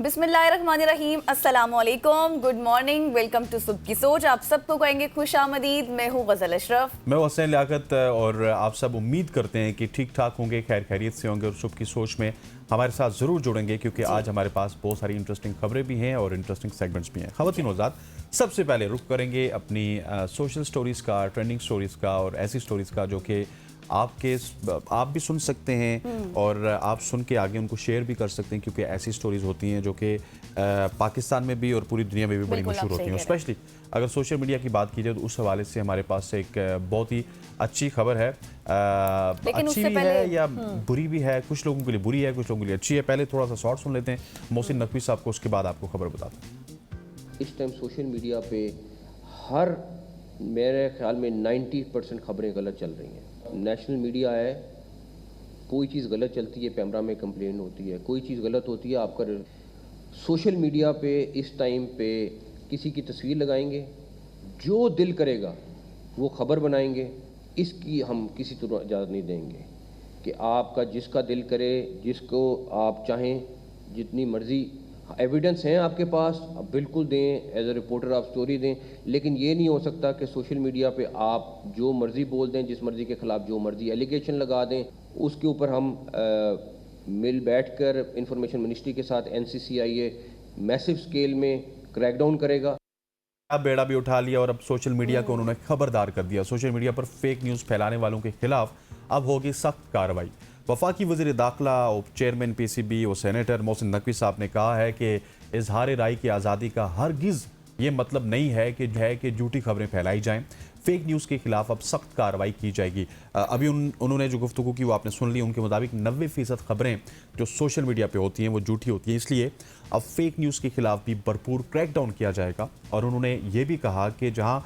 बिस्मिल्लाहिर्रहमानिर्रहीम, अस्सलामुअलैकुम, good morning, welcome to सुबह की सोच। आप सबको कहेंगे खुश आमदीद। मैं हूँ गज़ल अशरफ। मैं हुसैन लियाकत और आप सब उम्मीद करते हैं कि ठीक ठाक होंगे, खैर खैरियत से होंगे और सुबह की सोच में हमारे साथ ज़रूर जुड़ेंगे क्योंकि आज हमारे पास बहुत सारी इंटरेस्टिंग खबरें भी हैं और इंटरेस्टिंग सेगमेंट्स भी हैं। ख़वातीन हज़रात, सबसे पहले रुख करेंगे अपनी सोशल स्टोरीज़ का, ट्रेंडिंग स्टोरीज़ का और ऐसी स्टोरीज़ का जो कि आप भी सुन सकते हैं और आप सुन के आगे उनको शेयर भी कर सकते हैं क्योंकि ऐसी स्टोरीज़ होती हैं जो कि पाकिस्तान में भी और पूरी दुनिया में भी बड़ी मशहूर होती हैं। स्पेशली अगर सोशल मीडिया की बात की जाए तो उस हवाले से हमारे पास एक बहुत ही अच्छी खबर है। अच्छी भी है या बुरी भी है, कुछ लोगों के लिए बुरी है, कुछ लोगों के लिए अच्छी है। पहले थोड़ा सा शॉर्ट सुन लेते हैं मोहसिन नकवी साहब को, उसके बाद आपको खबर बताते हैं। इस टाइम सोशल मीडिया पे हर मेरे ख्याल में 90% खबरें गलत चल रही हैं। नेशनल मीडिया है, कोई चीज़ गलत चलती है पैमरा में कंप्लेन होती है, कोई चीज़ गलत होती है आपका। सोशल मीडिया पे इस टाइम पे किसी की तस्वीर लगाएंगे, जो दिल करेगा वो खबर बनाएंगे। इसकी हम किसी तरह इजाज़त नहीं देंगे कि आपका जिसका दिल करे, जिसको आप चाहें, जितनी मर्ज़ी एविडेंस हैं आपके पास, आप बिल्कुल दें, एज ए रिपोर्टर आप स्टोरी दें। लेकिन ये नहीं हो सकता कि सोशल मीडिया पे आप जो मर्ज़ी बोल दें, जिस मर्ज़ी के ख़िलाफ़ जो मर्ज़ी एलिगेशन लगा दें। उसके ऊपर हम मिल बैठकर इंफॉर्मेशन मिनिस्ट्री के साथ NCCIA मैसिव स्केल में क्रैकडाउन करेगा। अब बेड़ा भी उठा लिया और अब सोशल मीडिया को उन्होंने खबरदार कर दिया। सोशल मीडिया पर फेक न्यूज़ फैलाने वालों के खिलाफ अब होगी सख्त कार्रवाई। वफाकी वज़ीर दाखिला, उप चेयरमैन PCB और सेनेटर मोहसिन नकवी साहब ने कहा है कि इजहार राय की आज़ादी का हरगिज़ ये मतलब नहीं है कि झूठी खबरें फैलाई जाएं। फेक न्यूज़ के खिलाफ अब सख्त कार्रवाई की जाएगी। अभी उन्होंने जो गुफ्तगू की वो आपने सुन ली। उनके मुताबिक 90% खबरें जो सोशल मीडिया पे होती हैं वो झूठी होती हैं, इसलिए अब फेक न्यूज़ के खिलाफ भी भरपूर क्रैकडाउन किया जाएगा। और उन्होंने ये भी कहा कि जहाँ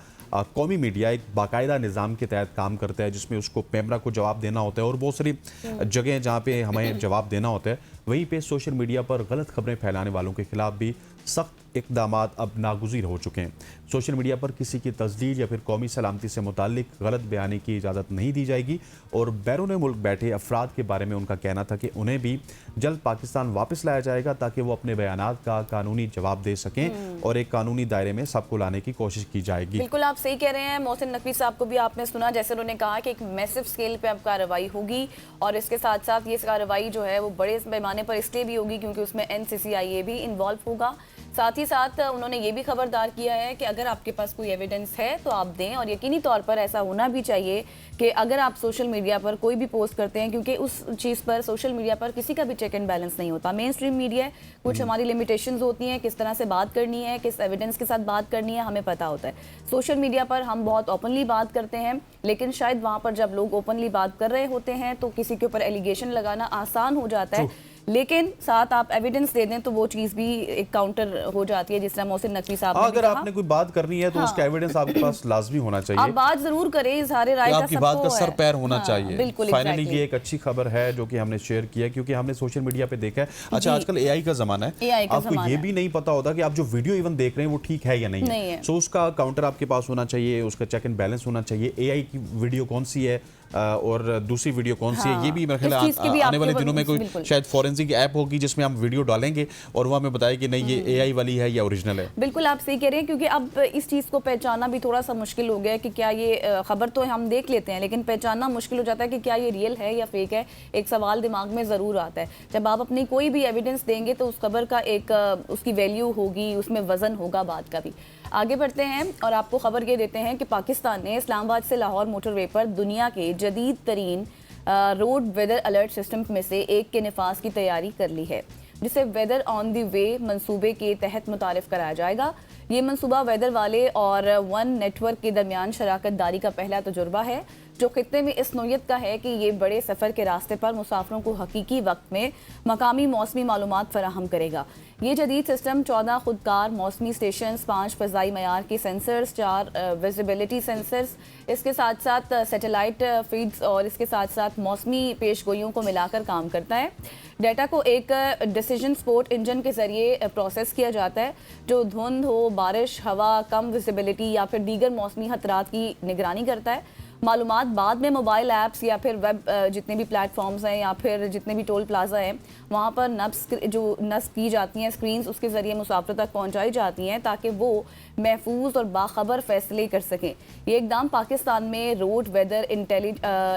कौमी मीडिया एक बाकायदा निज़ाम के तहत काम करता है जिसमें उसको पैमरा को जवाब देना होता है और बहुत सारी जगह जहाँ पे हमें जवाब देना होता है, वहीं पे सोशल मीडिया पर गलत खबरें फैलाने वालों के खिलाफ भी सख्त इक़दामात अब नागुज़ीर हो चुके हैं। सोशल मीडिया पर किसी की तस्दीर या फिर कौमी सलामती से मुताल्लिक गलत बयानी की इजाज़त नहीं दी जाएगी। और बैरून मुल्क बैठे अफराद के बारे में उनका कहना था कि उन्हें भी जल्द पाकिस्तान वापस लाया जाएगा ताकि वो अपने बयानात का कानूनी जवाब दे सकें और एक कानूनी दायरे में सबको लाने की कोशिश की जाएगी। बिल्कुल आप सही कह रहे हैं। मोहसिन नकवी साहब को भी आपने सुना, जैसे उन्होंने कहा कि एक मैसिव स्केल पे अब कार्रवाई होगी और इसके साथ साथ ये कार्रवाई जो है वो बड़े पैमाने पर इसलिए भी होगी क्योंकि उसमें NCCIA भी इन्वॉल्व होगा। साथ ही साथ उन्होंने ये भी खबरदार किया है कि अगर आपके पास कोई एविडेंस है तो आप दें और यकीनी तौर पर ऐसा होना भी चाहिए कि अगर आप सोशल मीडिया पर कोई भी पोस्ट करते हैं, क्योंकि उस चीज़ पर सोशल मीडिया पर किसी का भी चेक एंड बैलेंस नहीं होता। मेन स्ट्रीम मीडिया है, कुछ हमारी लिमिटेशंस होती हैं, किस तरह से बात करनी है, किस एविडेंस के साथ बात करनी है, हमें पता होता है। सोशल मीडिया पर हम बहुत ओपनली बात करते हैं, लेकिन शायद वहाँ पर जब लोग ओपनली बात कर रहे होते हैं तो किसी के ऊपर एलिगेशन लगाना आसान हो जाता है, लेकिन साथ आप एविडेंस दे दें तो वो चीज़ भी एक काउंटर हो जाती है, जिस तरह मोहसिन नकवी साहब ने अगर आपने कोई बात करनी है तो उसका एविडेंस आपके पास लाजमी होना चाहिए। आप बात जरूर करें, इजहार राय का आपकी बात का सर पैर होना हाँ, चाहिए। बिल्कुल फाइनली ये एक अच्छी खबर है जो कि हमने शेयर किया है क्योंकि हमने सोशल मीडिया पे देखा है। अच्छा, आजकल AI का जमाना है, आपको ये भी नहीं पता होता कि आप जो वीडियो इवन देख रहे हैं वो ठीक है या नहीं है। सो उसका काउंटर आपके पास होना चाहिए, उसका चेक एंड बैलेंस होना चाहिए। AI की वीडियो कौन सी है और दूसरी वीडियो कौन सी है, ये भी मेरे ख्याल आने वाले दिनों में कोई शायद फॉरेंसिक ऐप होगी जिसमें हम वीडियो डालेंगे और वो हमें बताए कि नहीं ये AI वाली है या ओरिजिनल है। बिल्कुल आप सही कह रहे हैं, क्योंकि अब इस चीज़ को पहचानना भी थोड़ा सा मुश्किल हो गया है कि क्या ये खबर तो हम देख लेते हैं लेकिन पहचानना मुश्किल हो जाता है कि क्या ये रियल है या फेक है। एक सवाल दिमाग में ज़रूर आता है। जब आप अपनी कोई भी एविडेंस देंगे तो उस खबर का एक उसकी वैल्यू होगी, उसमें वज़न होगा बात का भी। आगे बढ़ते हैं और आपको खबर ये देते हैं कि पाकिस्तान ने इस्लामाबाद से लाहौर मोटरवे पर दुनिया के जदीद तरीन रोड वेदर अलर्ट सिस्टम में से एक के निफाज की तैयारी कर ली है, जिसे वेदर ऑन द वे मंसूबे के तहत मुतारिफ कराया जाएगा। ये मंसूबा वेदर वाले और वन नेटवर्क के दरमियान शराकत दारी का पहला तजुर्बा है जो खित्ते में इस नौयत का है कि ये बड़े सफ़र के रास्ते पर मुसाफिरों को हकीकी वक्त में मकामी मौसमी मालूमात फराहम करेगा। ये जदीद सिस्टम 14 खुदकार मौसमी स्टेशन, 5 फ़ज़ाई मयार के सेंसर्स, 4 विजिबिलिटी सेंसर्स, इसके साथ साथ सैटेलाइट फीड्स और इसके साथ साथ मौसमी पेशगोइयों को मिलाकर काम करता है। डाटा को एक डिसीजन सपोर्ट इंजन के ज़रिए प्रोसेस किया जाता है जो धुंध हो, बारिश, हवा, कम विजिबिलिटी या फिर दीगर मौसमी खतरात की निगरानी करता है। मालूमात बाद में मोबाइल ऐप्स या फिर वेब जितने भी प्लेटफॉर्म्स हैं या फिर जितने भी टोल प्लाजा हैं वहाँ पर नस्ब की जाती हैं स्क्रीन्स, उसके ज़रिए मुसाफिर तक पहुँचाई जाती हैं ताकि वो महफूज और बाखबर फैसले कर सकें। ये इकदाम पाकिस्तान में रोड वेदर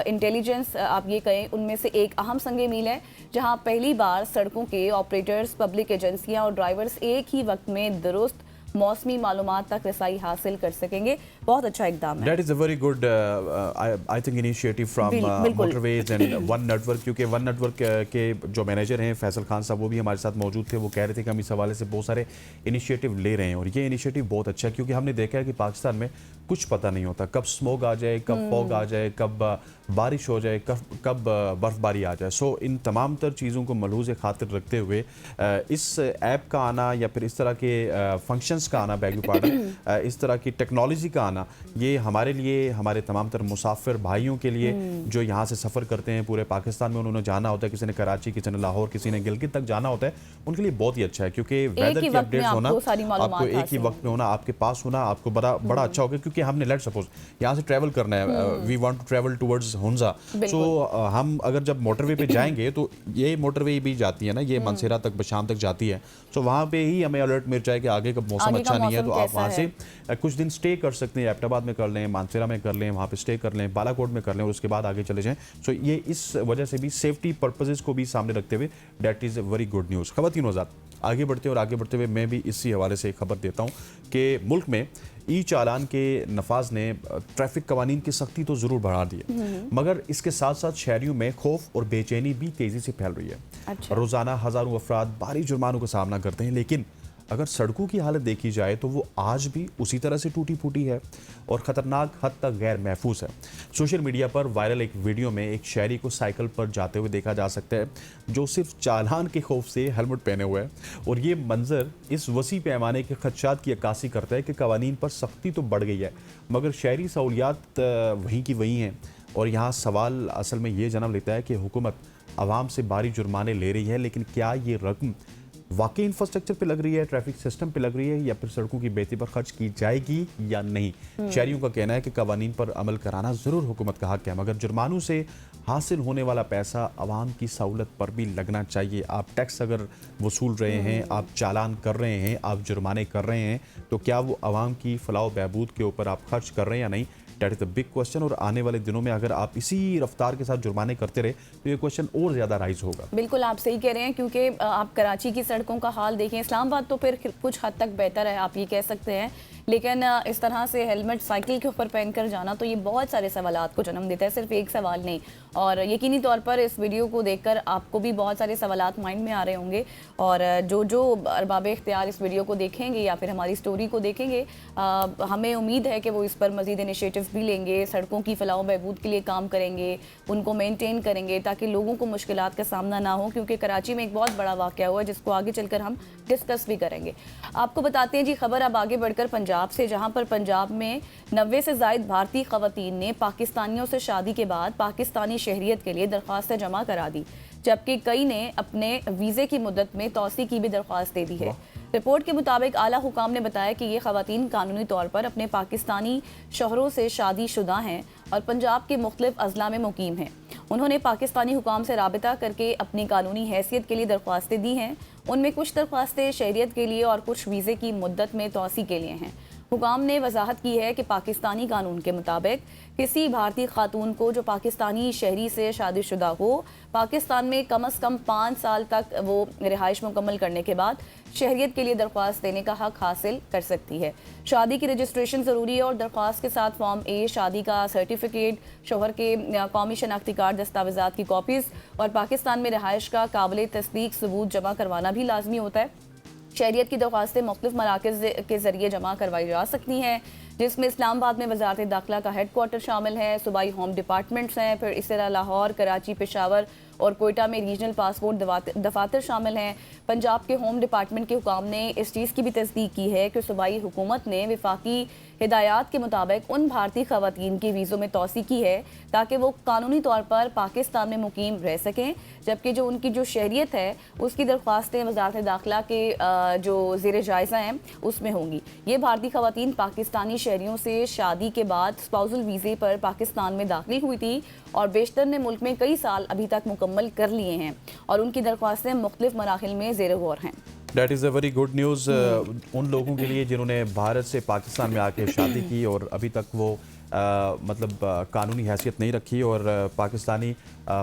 इंटेलिजेंस आप ये कहें उनमें से एक अहम संग मील है, जहाँ पहली बार सड़कों के ऑपरेटर्स, पब्लिक एजेंसियाँ और ड्राइवर्स एक ही वक्त में दुरुस्त मौसमी मालूमात तक रसाई हासिल कर सकेंगे। बहुत अच्छा इकदाम है। That is a very good I think initiative from Motorways and One Network, क्योंकि One Network के जो मैनेजर हैं फैसल खान साहब वो भी हमारे साथ मौजूद थे। वो कह रहे थे कि हम इस हवाले से बहुत सारे इनिशिएटिव ले रहे हैं और ये इनिशिएटिव बहुत अच्छा है, क्योंकि हमने देखा है कि पाकिस्तान में कुछ पता नहीं होता, कब स्मोक आ जाए, कब फॉग आ जाए, कब बारिश हो जाए, कब बर्फबारी आ जाए। सो इन तमाम तर चीज़ों को मलहूज़ खातिर रखते हुए इस ऐप का आना या फिर इस तरह के फंक्शंस का आना, बैग पार्डन, इस तरह की टेक्नोलॉजी का आना, ये हमारे लिए, हमारे तमाम तर मुसाफिर भाइयों के लिए जो यहाँ से सफ़र करते हैं पूरे पाकिस्तान में, उन्होंने जाना होता है, किसी ने कराची, किसी ने लाहौर, किसी ने गिलगित तक जाना होता है, उनके लिए बहुत ही अच्छा है, क्योंकि वेदर की अपडेट्स होना, आपको एक ही वक्त में होना, आपके पास होना, आपको बड़ा अच्छा होगा। क्योंकि हमने लेट सपोज यहाँ से ट्रैवल करना है, we want to travel towards Hunza, so हम अगर जब मोटरवे पे जाएंगे तो ये मोटरवे भी जाती है ना, ये मनसेरा तक बशाम तक जाती है, सो वहाँ पे ही हमें अलर्ट मिल जाए कि आगे का मौसम अच्छा नहीं है, तो आप वहाँ से कुछ दिन स्टे कर सकते हैं, एबटाबाद में कर लें, मानसेरा में कर लें, वहाँ पे स्टे कर लें, बालाकोट में कर लें और उसके बाद आगे चले जाएं। सो ये इस वजह से भी सेफ्टी पर्पसेस को भी सामने रखते हुए that is very good news. ख़वातीन हज़रात, आगे बढ़ते हुए मैं भी इसी हवाले से एक खबर देता हूँ कि मुल्क में ई चालान के नफाज ने ट्रैफिक कवानीन की सख्ती तो ज़रूर बढ़ा दी है, मगर इसके साथ साथ शहरियों में खौफ और बेचैनी भी तेज़ी से फैल रही है। अच्छा। रोज़ाना हज़ारों अफराद भारी जुर्मानों का सामना करते हैं, लेकिन अगर सड़कों की हालत देखी जाए तो वो आज भी उसी तरह से टूटी फूटी है और ख़तरनाक हद तक गैर महफूज है। सोशल मीडिया पर वायरल एक वीडियो में एक शहरी को साइकिल पर जाते हुए देखा जा सकता है, जो सिर्फ चालान के खौफ से हेलमेट पहने हुए है, और ये मंजर इस वसी पैमाने के खदशात की अक्कासी करता है कि कवानीन पर सख्ती तो बढ़ गई है, मगर शहरी सहूलियात वहीं की वहीं हैं। और यहाँ सवाल असल में ये जन्म लेता है कि हुकूमत आवाम से भारी जुर्माने ले रही है, लेकिन क्या ये रकम वाकई इंफ्रास्ट्रक्चर पे लग रही है, ट्रैफिक सिस्टम पे लग रही है, या फिर सड़कों की बेहतरी पर खर्च की जाएगी या नहीं। शहरियों का कहना है कि कवानीन पर अमल कराना ज़रूर हुकूमत का हक है, मगर जुर्मानों से हासिल होने वाला पैसा आवाम की सहूलत पर भी लगना चाहिए। आप टैक्स अगर वसूल रहे हैं, आप चालान कर रहे हैं, आप जुर्माने कर रहे हैं, तो क्या वो आवाम की फलाह बहबूद के ऊपर आप खर्च कर रहे हैं या नहीं? That is the big question. और आने वाले दिनों में अगर आप इसी रफ्तार के साथ जुर्माने करते रहे तो ये क्वेश्चन और ज़्यादा राइज होगा। बिल्कुल आप सही कह रहे हैं, क्योंकि आप कराची की सड़कों का हाल देखें, इस्लामाबाद तो फिर कुछ हद तक बेहतर है, आप ये कह सकते हैं, लेकिन इस तरह से हेलमेट साइकिल के ऊपर पहनकर जाना तो ये बहुत सारे सवालात को जन्म देता है, सिर्फ एक सवाल नहीं। और यकीनी तौर पर इस वीडियो को देखकर आपको भी बहुत सारे सवालात माइंड में आ रहे होंगे, और जो अरबाब इख्तियार इस वीडियो को देखेंगे या फिर हमारी स्टोरी को देखेंगे, हमें उम्मीद है कि वो इस पर मज़ीद इनिशिएटिव भी लेंगे, सड़कों की फलाह बहबूद के लिए काम करेंगे, उनको मेनटेन करेंगे ताकि लोगों को मुश्किलात का सामना ना हो, क्योंकि कराची में एक बहुत बड़ा वाक़या हुआ है जिसको आगे चलकर हम डिस्कस भी करेंगे। आपको बताते हैं जी खबर अब आगे बढ़कर पंजाब से, जहां पर पंजाब में 90 से ज़ायद भारतीय ख़वातीन ने पाकिस्तानियों से शादी के बाद पाकिस्तानी शहरियत के लिए दरख्वास्तें जमा करा दी, जबकि कई ने अपने वीज़े की मुद्दत में तौसी की भी दरख्वास्त दे दी है। रिपोर्ट के मुताबिक आला हुकाम ने बताया कि ये ख़वातीन कानूनी तौर पर अपने पाकिस्तानी शोहरों से शादीशुदा हैं और पंजाब के मुख्तलिफ अजला में मुकीम हैं। उन्होंने पाकिस्तानी हुकाम से राबिता करके अपनी कानूनी हैसियत के लिए दरख्वास्तें दी हैं। उनमें कुछ दरख्वास्तें शहरियत के लिए और कुछ वीज़े की मुद्दत में तौसी के लिए हैं। हुकाम ने वजाहत की है कि पाकिस्तानी कानून के मुताबिक किसी भारतीय खातून को जो पाकिस्तानी शहरी से शादीशुदा हो, पाकिस्तान में कम अज़ कम 5 साल तक वो रिहाइश मुकम्मल करने के बाद शहरियत के लिए दरख्वास्त देने का हक हासिल कर सकती है। शादी की रजिस्ट्रेशन ज़रूरी है और दरख्वास्त के साथ फॉर्म ए, शादी का सर्टिफिकेट, शोहर के कौमी शनाख्ती कार्ड, दस्तावेज़ात की कॉपीज़ और पाकिस्तान में रिहाइश का काबिल तस्दीक सबूत जमा करवाना भी लाजमी होता है। शहरियत की दरख्वास्तें मुख्तलिफ मराकज़ के ज़रिए जमा करवाई जा सकती हैं, जिसमें इस्लामाबाद में वज़ारत दाखिला का हेड क्वार्टर शामिल है, सूबाई होम डिपार्टमेंट्स हैं, फिर इस तरह लाहौर, कराची, पेशावर और कोयटा में रीजनल पासपोर्ट दफातर शामिल हैं। पंजाब के होम डिपार्टमेंट के हुकाम ने इस चीज़ की भी तस्दीक की है कि सूबाई हुकूमत ने विफाकी हिदायत के मुताबिक उन भारतीय ख़वातीन के वीज़ों में तौसी की है ताकि वो कानूनी तौर पर पाकिस्तान में मुकीम रह सकें, जबकि जो उनकी जो शहरियत है उसकी दरख्वास्तें वज़ारत दाखिला के जो ज़ेर जायज़ा हैं उसमें होंगी। ये भारतीय ख़वातीन पाकिस्तानी शहरियों से शादी के बाद स्पाउसल वीज़े पर पाकिस्तान में दाखिल हुई थी और बेशतर ने मुल्क में कई साल अभी तक मुकम्मल कर लिए हैं और उनकी दरख्वास्तें मुख्तलिफ मराहिल में ज़ेर गौर हैं। That is a very good news उन लोगों के लिए जिन्होंने भारत से पाकिस्तान में आके शादी की और अभी तक वो मतलब कानूनी हैसियत नहीं रखी और पाकिस्तानी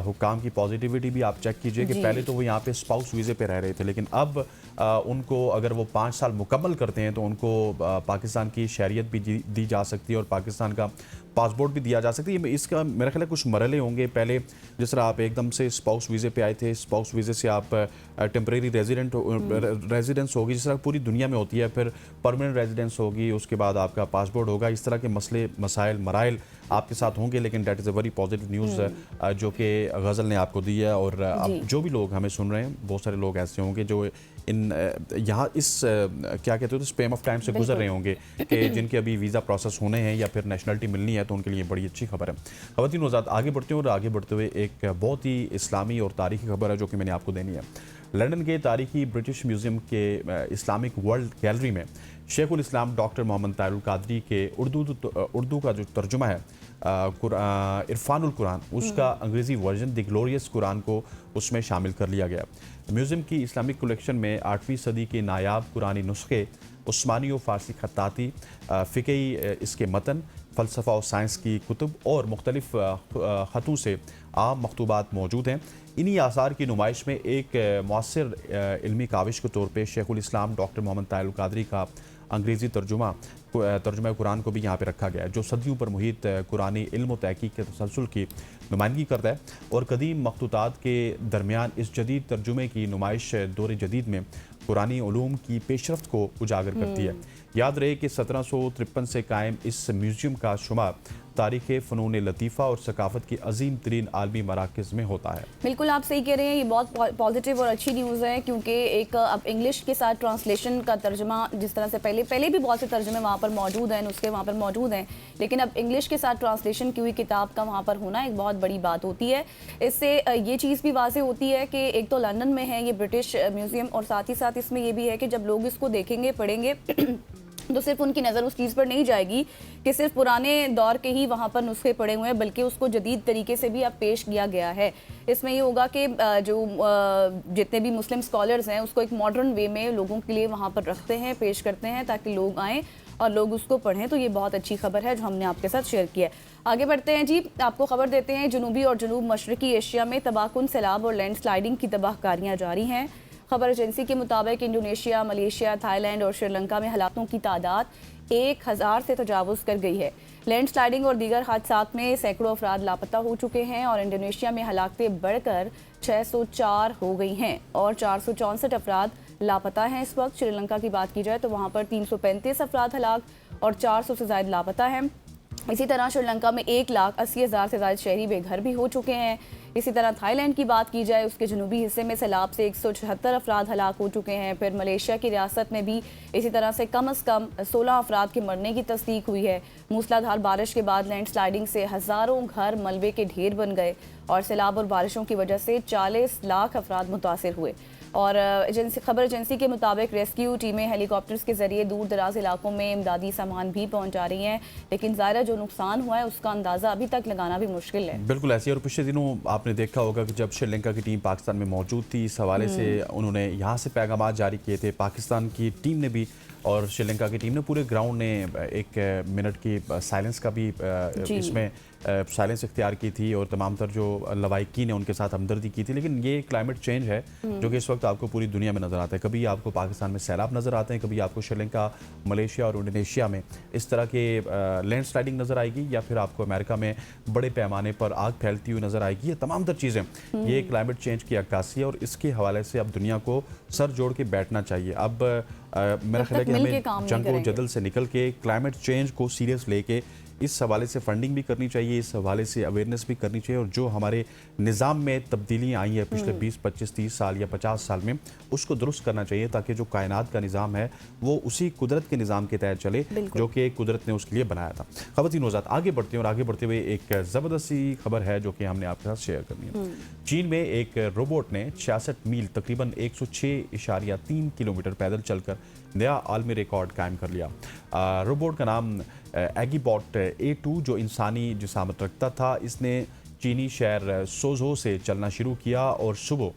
हुक्काम की पॉजिटिविटी भी आप चेक कीजिए कि पहले तो वो यहाँ पे स्पाउस वीज़े पे रह रहे थे, लेकिन अब उनको अगर वो 5 साल मुकम्मल करते हैं तो उनको पाकिस्तान की शहरियत भी दी जा सकती है और पाकिस्तान का पासपोर्ट भी दिया जा सकती है। इसका मेरा ख्याल है कुछ मरहले होंगे। पहले जिस तरह आप एकदम से स्पाउस वीज़े पे आए थे, स्पाउस वीज़े से आप टेम्परेरी रेजिडेंस होगी जिस तरह पूरी दुनिया में होती है, फिर परमानेंट रेजिडेंस होगी, उसके बाद आपका पासपोर्ट होगा। इस तरह के मसले मसाइल मराइल आपके साथ होंगे, लेकिन that is a very positive news जो कि गज़ल ने आपको दी है। और अब जो भी लोग हमें सुन रहे हैं, बहुत सारे लोग ऐसे होंगे जो इन यहाँ इस क्या कहते हो स्पेम ऑफ टाइम से गुजर रहे होंगे कि जिनके अभी वीज़ा प्रोसेस होने हैं या फिर नेशनलिटी मिलनी है, तो उनके लिए बड़ी अच्छी खबर है। ख़वातीन वज़ात आगे बढ़ते हैं और आगे बढ़ते हुए एक बहुत ही इस्लामी और तारीखी खबर है जो कि मैंने आपको देनी है। लंदन के तारीखी ब्रिटिश म्यूज़ियम के इस्लामिक वर्ल्ड गैलरी में शेखुल इस्लाम डॉक्टर मोहम्मद तारुल कादरी के उर्दू का जो तर्जुमा है इरफानुल कुरान, उसका अंग्रेज़ी वर्जन द ग्लोरियस कुरान को उसमें शामिल कर लिया गया। म्यूज़ियम की इस्लामिक कलेक्शन में 8वीं सदी के नायाब कुरानी नुस्खे, उस्मानी और फ़ारसी खत्ताती, फ़िक़ही इसके मतन, फ़लसफ़ा और साइंस की कुतुब और मुख्तलिफ़ ख़तों से आम मकतूबात मौजूद हैं। इन्हीं आसार की नुमाइश में एक मुअस्सिर इल्मी काविश के तौर पर शेखुल इस्लाम डॉक्टर मोहम्मद तारुल कादरी का अंग्रेज़ी तर्जुमा कुरान को भी यहाँ पे रखा गया है, जो सदियों पर मुहित कुरानी इल्म व तहक़ीक़ के तसलसल की नुमाइंदगी करता है और कदीम मखतूतात के दरमियान इस जदीद तर्जुमे की नुमाइश दौर जदीद में कुरानी उलूम की पेशरफ्त को उजागर करती है। याद रहे कि 1753 से कायम इस म्यूज़ियम का शुमार तारीख़ फ़नून लतीफ़ा और सकाफ़त की अजीम तरीन आलमी मराकज़ में होता है। बिल्कुल आप सही कह रहे हैं, ये बहुत पॉजिटिव और अच्छी न्यूज़ है क्योंकि एक अब इंग्लिश के साथ ट्रांसलेशन का तर्जमा जिस तरह से पहले भी बहुत से तर्जमे वहाँ पर मौजूद हैं, नुस्खे वहाँ पर मौजूद हैं, लेकिन अब इंग्लिश के साथ ट्रांसलेशन की हुई किताब का वहाँ पर होना एक बहुत बड़ी बात होती है। इससे ये चीज़ भी वाज़ेह होती है कि एक तो लंदन में है ये ब्रिटिश म्यूज़ियम और साथ ही साथ इसमें ये भी है कि जब लोग इसको देखेंगे पढ़ेंगे तो सिर्फ उनकी नज़र उस चीज़ पर नहीं जाएगी कि सिर्फ पुराने दौर के ही वहाँ पर नुस्खे पड़े हुए हैं, बल्कि उसको जदीद तरीके से भी अब पेश किया गया है। इसमें ये होगा कि जो जितने भी मुस्लिम स्कॉलर्स हैं उसको एक मॉडर्न वे में लोगों के लिए वहाँ पर रखते हैं, पेश करते हैं ताकि लोग आएँ और लोग उसको पढ़ें। तो ये बहुत अच्छी खबर है जो हमने आपके साथ शेयर किया है। आगे बढ़ते हैं जी, आपको खबर देते हैं जनूबी और जनूब मशरकी एशिया में तबाहकुन सैलाब और लैंडस्लाइडिंग की तबाहकारियाँ जारी हैं। खबर एजेंसी के मुताबिक इंडोनेशिया, मलेशिया, थाईलैंड और श्रीलंका में हलाकों की तादाद 1000 से तजावुज़ कर गई है। लैंडस्लाइडिंग और दीगर हादसात में सैकड़ों अफराद लापता हो चुके हैं और इंडोनेशिया में हलाकतें बढ़कर 604 हो गई हैं और 464 अफराद लापता हैं। इस वक्त श्रीलंका की बात की जाए तो वहाँ पर 335 अफराद हलाक और 400 से ज़ायद लापता हैं। इसी तरह श्रीलंका में 1,80,000 से ज़्यादा शहरी बेघर भी हो चुके हैं। इसी तरह थाईलैंड की बात की जाए, उसके जनूबी हिस्से में सैलाब से 176 अफराद हलाक हो चुके हैं। फिर मलेशिया की रियासत में भी इसी तरह से कम 16 अफराद के मरने की तस्दीक हुई है। मूसलाधार बारिश के बाद लैंडस्लाइडिंग से हज़ारों घर मलबे के ढेर बन गए और सैलाब और बारिशों की वजह से 40 लाख अफराद मुतासिर हुए। और खबर एजेंसी के मुताबिक रेस्क्यू टीमें हेलीकॉप्टर्स के जरिए दूर दराज इलाकों में इमदादी सामान भी पहुंचा रही हैं, लेकिन ज़ाहिर जो नुकसान हुआ है उसका अंदाज़ा अभी तक लगाना भी मुश्किल है। बिल्कुल ऐसी। और पिछले दिनों आपने देखा होगा कि जब श्रीलंका की टीम पाकिस्तान में मौजूद थी, इस हवाले से उन्होंने यहाँ से पैगाम जारी किए थे। पाकिस्तान की टीम ने भी और श्रीलंका की टीम ने पूरे ग्राउंड ने 1 मिनट की साइलेंस का भी इसमें साइलेंस इख्तियार की थी और तमाम तर जो लवाइकी ने उनके साथ हमदर्दी की थी। लेकिन ये क्लाइमेट चेंज है जो कि इस वक्त आपको पूरी दुनिया में नज़र आता है। कभी आपको पाकिस्तान में सैलाब नज़र आते हैं, कभी आपको श्रीलंका, मलेशिया और इंडोनेशिया में इस तरह के लैंडस्लाइडिंग नज़र आएगी, या फिर आपको अमेरिका में बड़े पैमाने पर आग फैलती हुई नज़र आएगी। ये तमाम तर चीज़ें ये क्लाइमेट चेंज की अक्कासी है और इसके हवाले से अब दुनिया को सर जोड़ के बैठना चाहिए। अब मेरा ख्याल है कि हमें जंग व जदल से निकल के क्लाइमेट चेंज को सीरियस लेके इस हवाले से फंडिंग भी करनी चाहिए, इस हवाले से अवेयरनेस भी करनी चाहिए और जो हमारे निज़ाम में तब्दीलियाँ आई हैं पिछले 20, 25, 30 साल या 50 साल में, उसको दुरुस्त करना चाहिए ताकि जो कायनात का निज़ाम है वो उसी कुदरत के निज़ाम के तहत चले जो कि कुदरत ने उसके लिए बनाया था। ख़वातीन वज़ात आगे बढ़ते हैं और आगे बढ़ते हुए एक ज़बरदस्ती खबर है जो कि हमने आपके साथ शेयर करनी है। चीन में एक रोबोट ने 66 मील तकरीबन 106.3 किलोमीटर पैदल चलकर नया आलमी रिकॉर्ड कायम कर लिया। रोबोट का नाम एगीबॉट A2 जो इंसानी जिसामत रखता था, इसने चीनी शहर सोजो से चलना शुरू किया और सुबह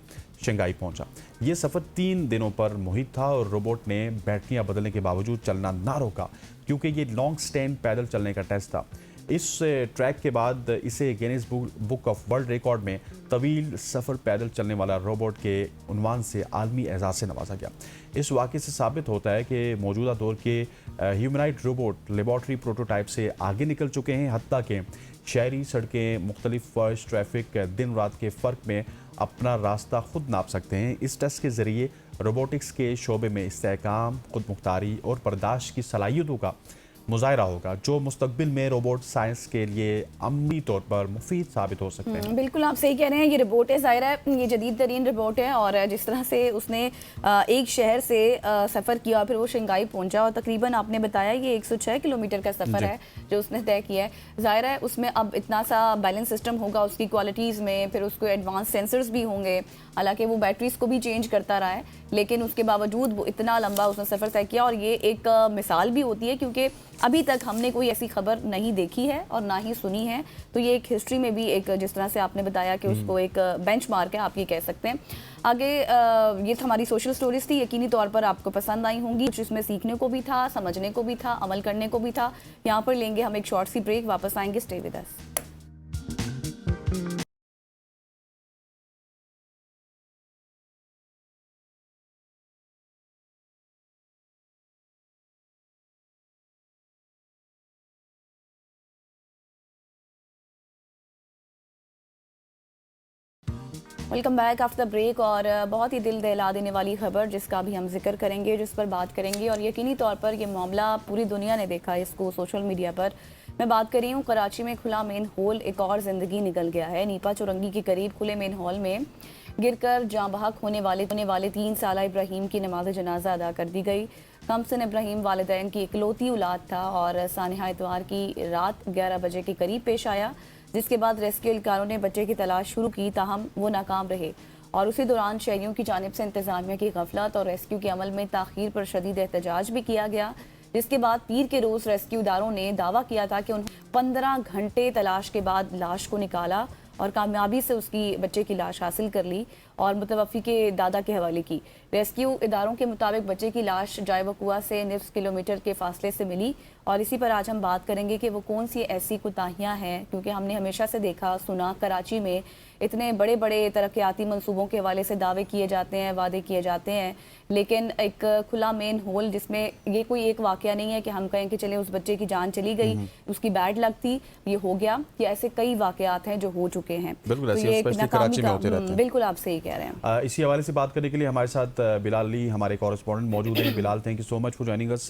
शंघाई पहुंचा। ये सफ़र 3 दिनों पर मुहित था और रोबोट ने बैटरियां बदलने के बावजूद चलना ना रोका, क्योंकि ये लॉन्ग स्टैंड पैदल चलने का टेस्ट था। इस ट्रैक के बाद इसे Guinness book of world record में तवील सफ़र पैदल चलने वाला रोबोट के उन्वान से आलमी एजाज़ से नवाजा गया। इस वाक़े से साबित होता है कि मौजूदा दौर के ह्यूमनॉइड रोबोट लेबॉर्ट्री प्रोटोटाइप से आगे निकल चुके हैं, हत्ता के शहरी सड़कें मुख्तलिफ फर्श ट्रैफिक दिन रात के फ़र्क में अपना रास्ता खुद नाप सकते हैं। इस टेस्ट के ज़रिए रोबोटिक्स के शोबे में इस्तेहकाम, खुद मुख्तारी और बर्दाश्त की सलाहियतों का मुजाहरा होगा, जो मुस्तकबिल में रोबोट साइंस के लिए अमली तौर पर मुफीद साबित हो सकते हैं। बिल्कुल आप सही कह रहे हैं। ये रोबोट है, ज़ाहिर है ये जदीद तरीन रोबोट है, और जिस तरह से उसने एक शहर से सफ़र किया, फिर वो शंघाई पहुंचा, और तकरीबन आपने बताया ये 106 किलोमीटर का सफ़र है जो उसने तय किया है। ज़ाहिर है उसमें अब इतना सा बैलेंस सिस्टम होगा उसकी क्वालिटीज़ में, फिर उसको एडवांस सेंसर्स भी होंगे। हालांकि वो बैटरीज को भी चेंज करता रहा है, लेकिन उसके बावजूद वो इतना लंबा उसने सफ़र तय किया, और ये एक मिसाल भी होती है, क्योंकि अभी तक हमने कोई ऐसी खबर नहीं देखी है और ना ही सुनी है। तो ये एक हिस्ट्री में भी एक, जिस तरह से आपने बताया कि उसको एक बेंचमार्क है, आप ये कह सकते हैं। आगे ये हमारी सोशल स्टोरीज थी, यकीनी तौर पर आपको पसंद आई होंगी। कुछ इसमें सीखने को भी था, समझने को भी था, अमल करने को भी था। यहाँ पर लेंगे हम एक शॉर्ट सी ब्रेक, वापस आएंगे, stay with us. Welcome back after the break. और बहुत ही दिल दहला देने वाली खबर जिसका भी हम जिक्र करेंगे, जिस पर बात करेंगे, और यकीनी तौर पर यह मामला पूरी दुनिया ने देखा इसको सोशल मीडिया पर। मैं बात कर रही हूँ कराची में खुला मेन हॉल एक और ज़िंदगी निकल गया है। नीपा चौरंगी के करीब खुले मेन हॉल में गिरकर जाँ बहक होने वाले 3 साला इब्राहिम की नमाज जनाजा अदा कर दी गई। कमसन इब्राहिम वालिदैन की इकलौती औलाद था और सानिहा इतवार की रात 11 बजे के करीब पेश आया, जिसके बाद रेस्क्यू एहलकारों ने बच्चे की तलाश शुरू की, ताहम वो नाकाम रहे। और उसी दौरान शहरियों की जानिब से इंतजामिया की गफलत और रेस्क्यू के अमल में ताखीर पर शदीद एहतजाज भी किया गया, जिसके बाद पीर के रोज़ रेस्क्यूदारों ने दावा किया था कि उन्होंने 15 घंटे तलाश के बाद लाश को निकाला और कामयाबी से उसकी बच्चे की लाश हासिल कर ली और मुतवफ़ी के दादा के हवाले की। रेस्क्यू इदारों के मुताबिक बच्चे की लाश जाए वकुआ से निफ्स किलोमीटर के फासले से मिली, और इसी पर आज हम बात करेंगे कि वो कौन सी ऐसी कोताहियाँ हैं, क्योंकि हमने हमेशा से देखा सुना कराची में इतने बड़े बड़े तरक्याती मंसूबों के हवाले से दावे किए जाते हैं, वादे किए जाते हैं, लेकिन एक खुला मेन होल जिसमें ये कोई एक वाकया नहीं है कि हम कहें कि चले उस बच्चे की जान चली गई, उसकी बैड लक थी, ये हो गया। ये ऐसे कई वाकयात हैं जो हो चुके हैं। बिल्कुल, तो ये एक कराची में होते रहते हैं। बिल्कुल आप सही कह रहे हैं। इसी हवाले से बात करने के लिए हमारे साथ बिलाल अली हमारे कॉरेस्पॉन्डेंट मौजूद हैं। Bilal, thank you so much for joining अस।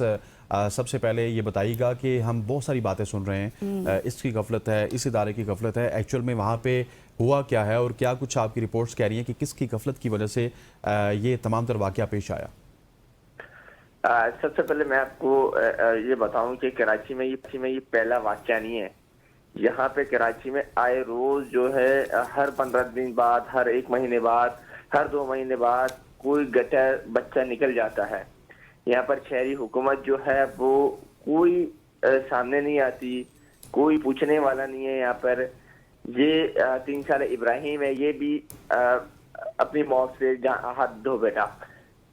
सबसे पहले ये बताइएगा कि हम बहुत सारी बातें सुन रहे हैं, इसकी गफलत है, इस इदारे की गफलत है, एक्चुअल में वहाँ पे हुआ क्या है और क्या कुछ आपकी रिपोर्ट्स कह रही हैं कि किसकी गफलत की वजह से ये तमाम तर वाकया पेश आया? सबसे पहले मैं आपको ये बताऊं कि कराची में ये पहला वाकया नहीं है। यहाँ पे कराची में आए रोज जो है हर 15 दिन बाद, हर 1 महीने बाद, हर 2 महीने बाद कोई गटर बच्चा निकल जाता है। यहाँ पर शहरी हुकूमत जो है वो कोई सामने नहीं आती, कोई पूछने वाला नहीं है। यहाँ पर ये 3 साल इब्राहिम है, ये भी अपनी मौत से हाथ धो बैठा।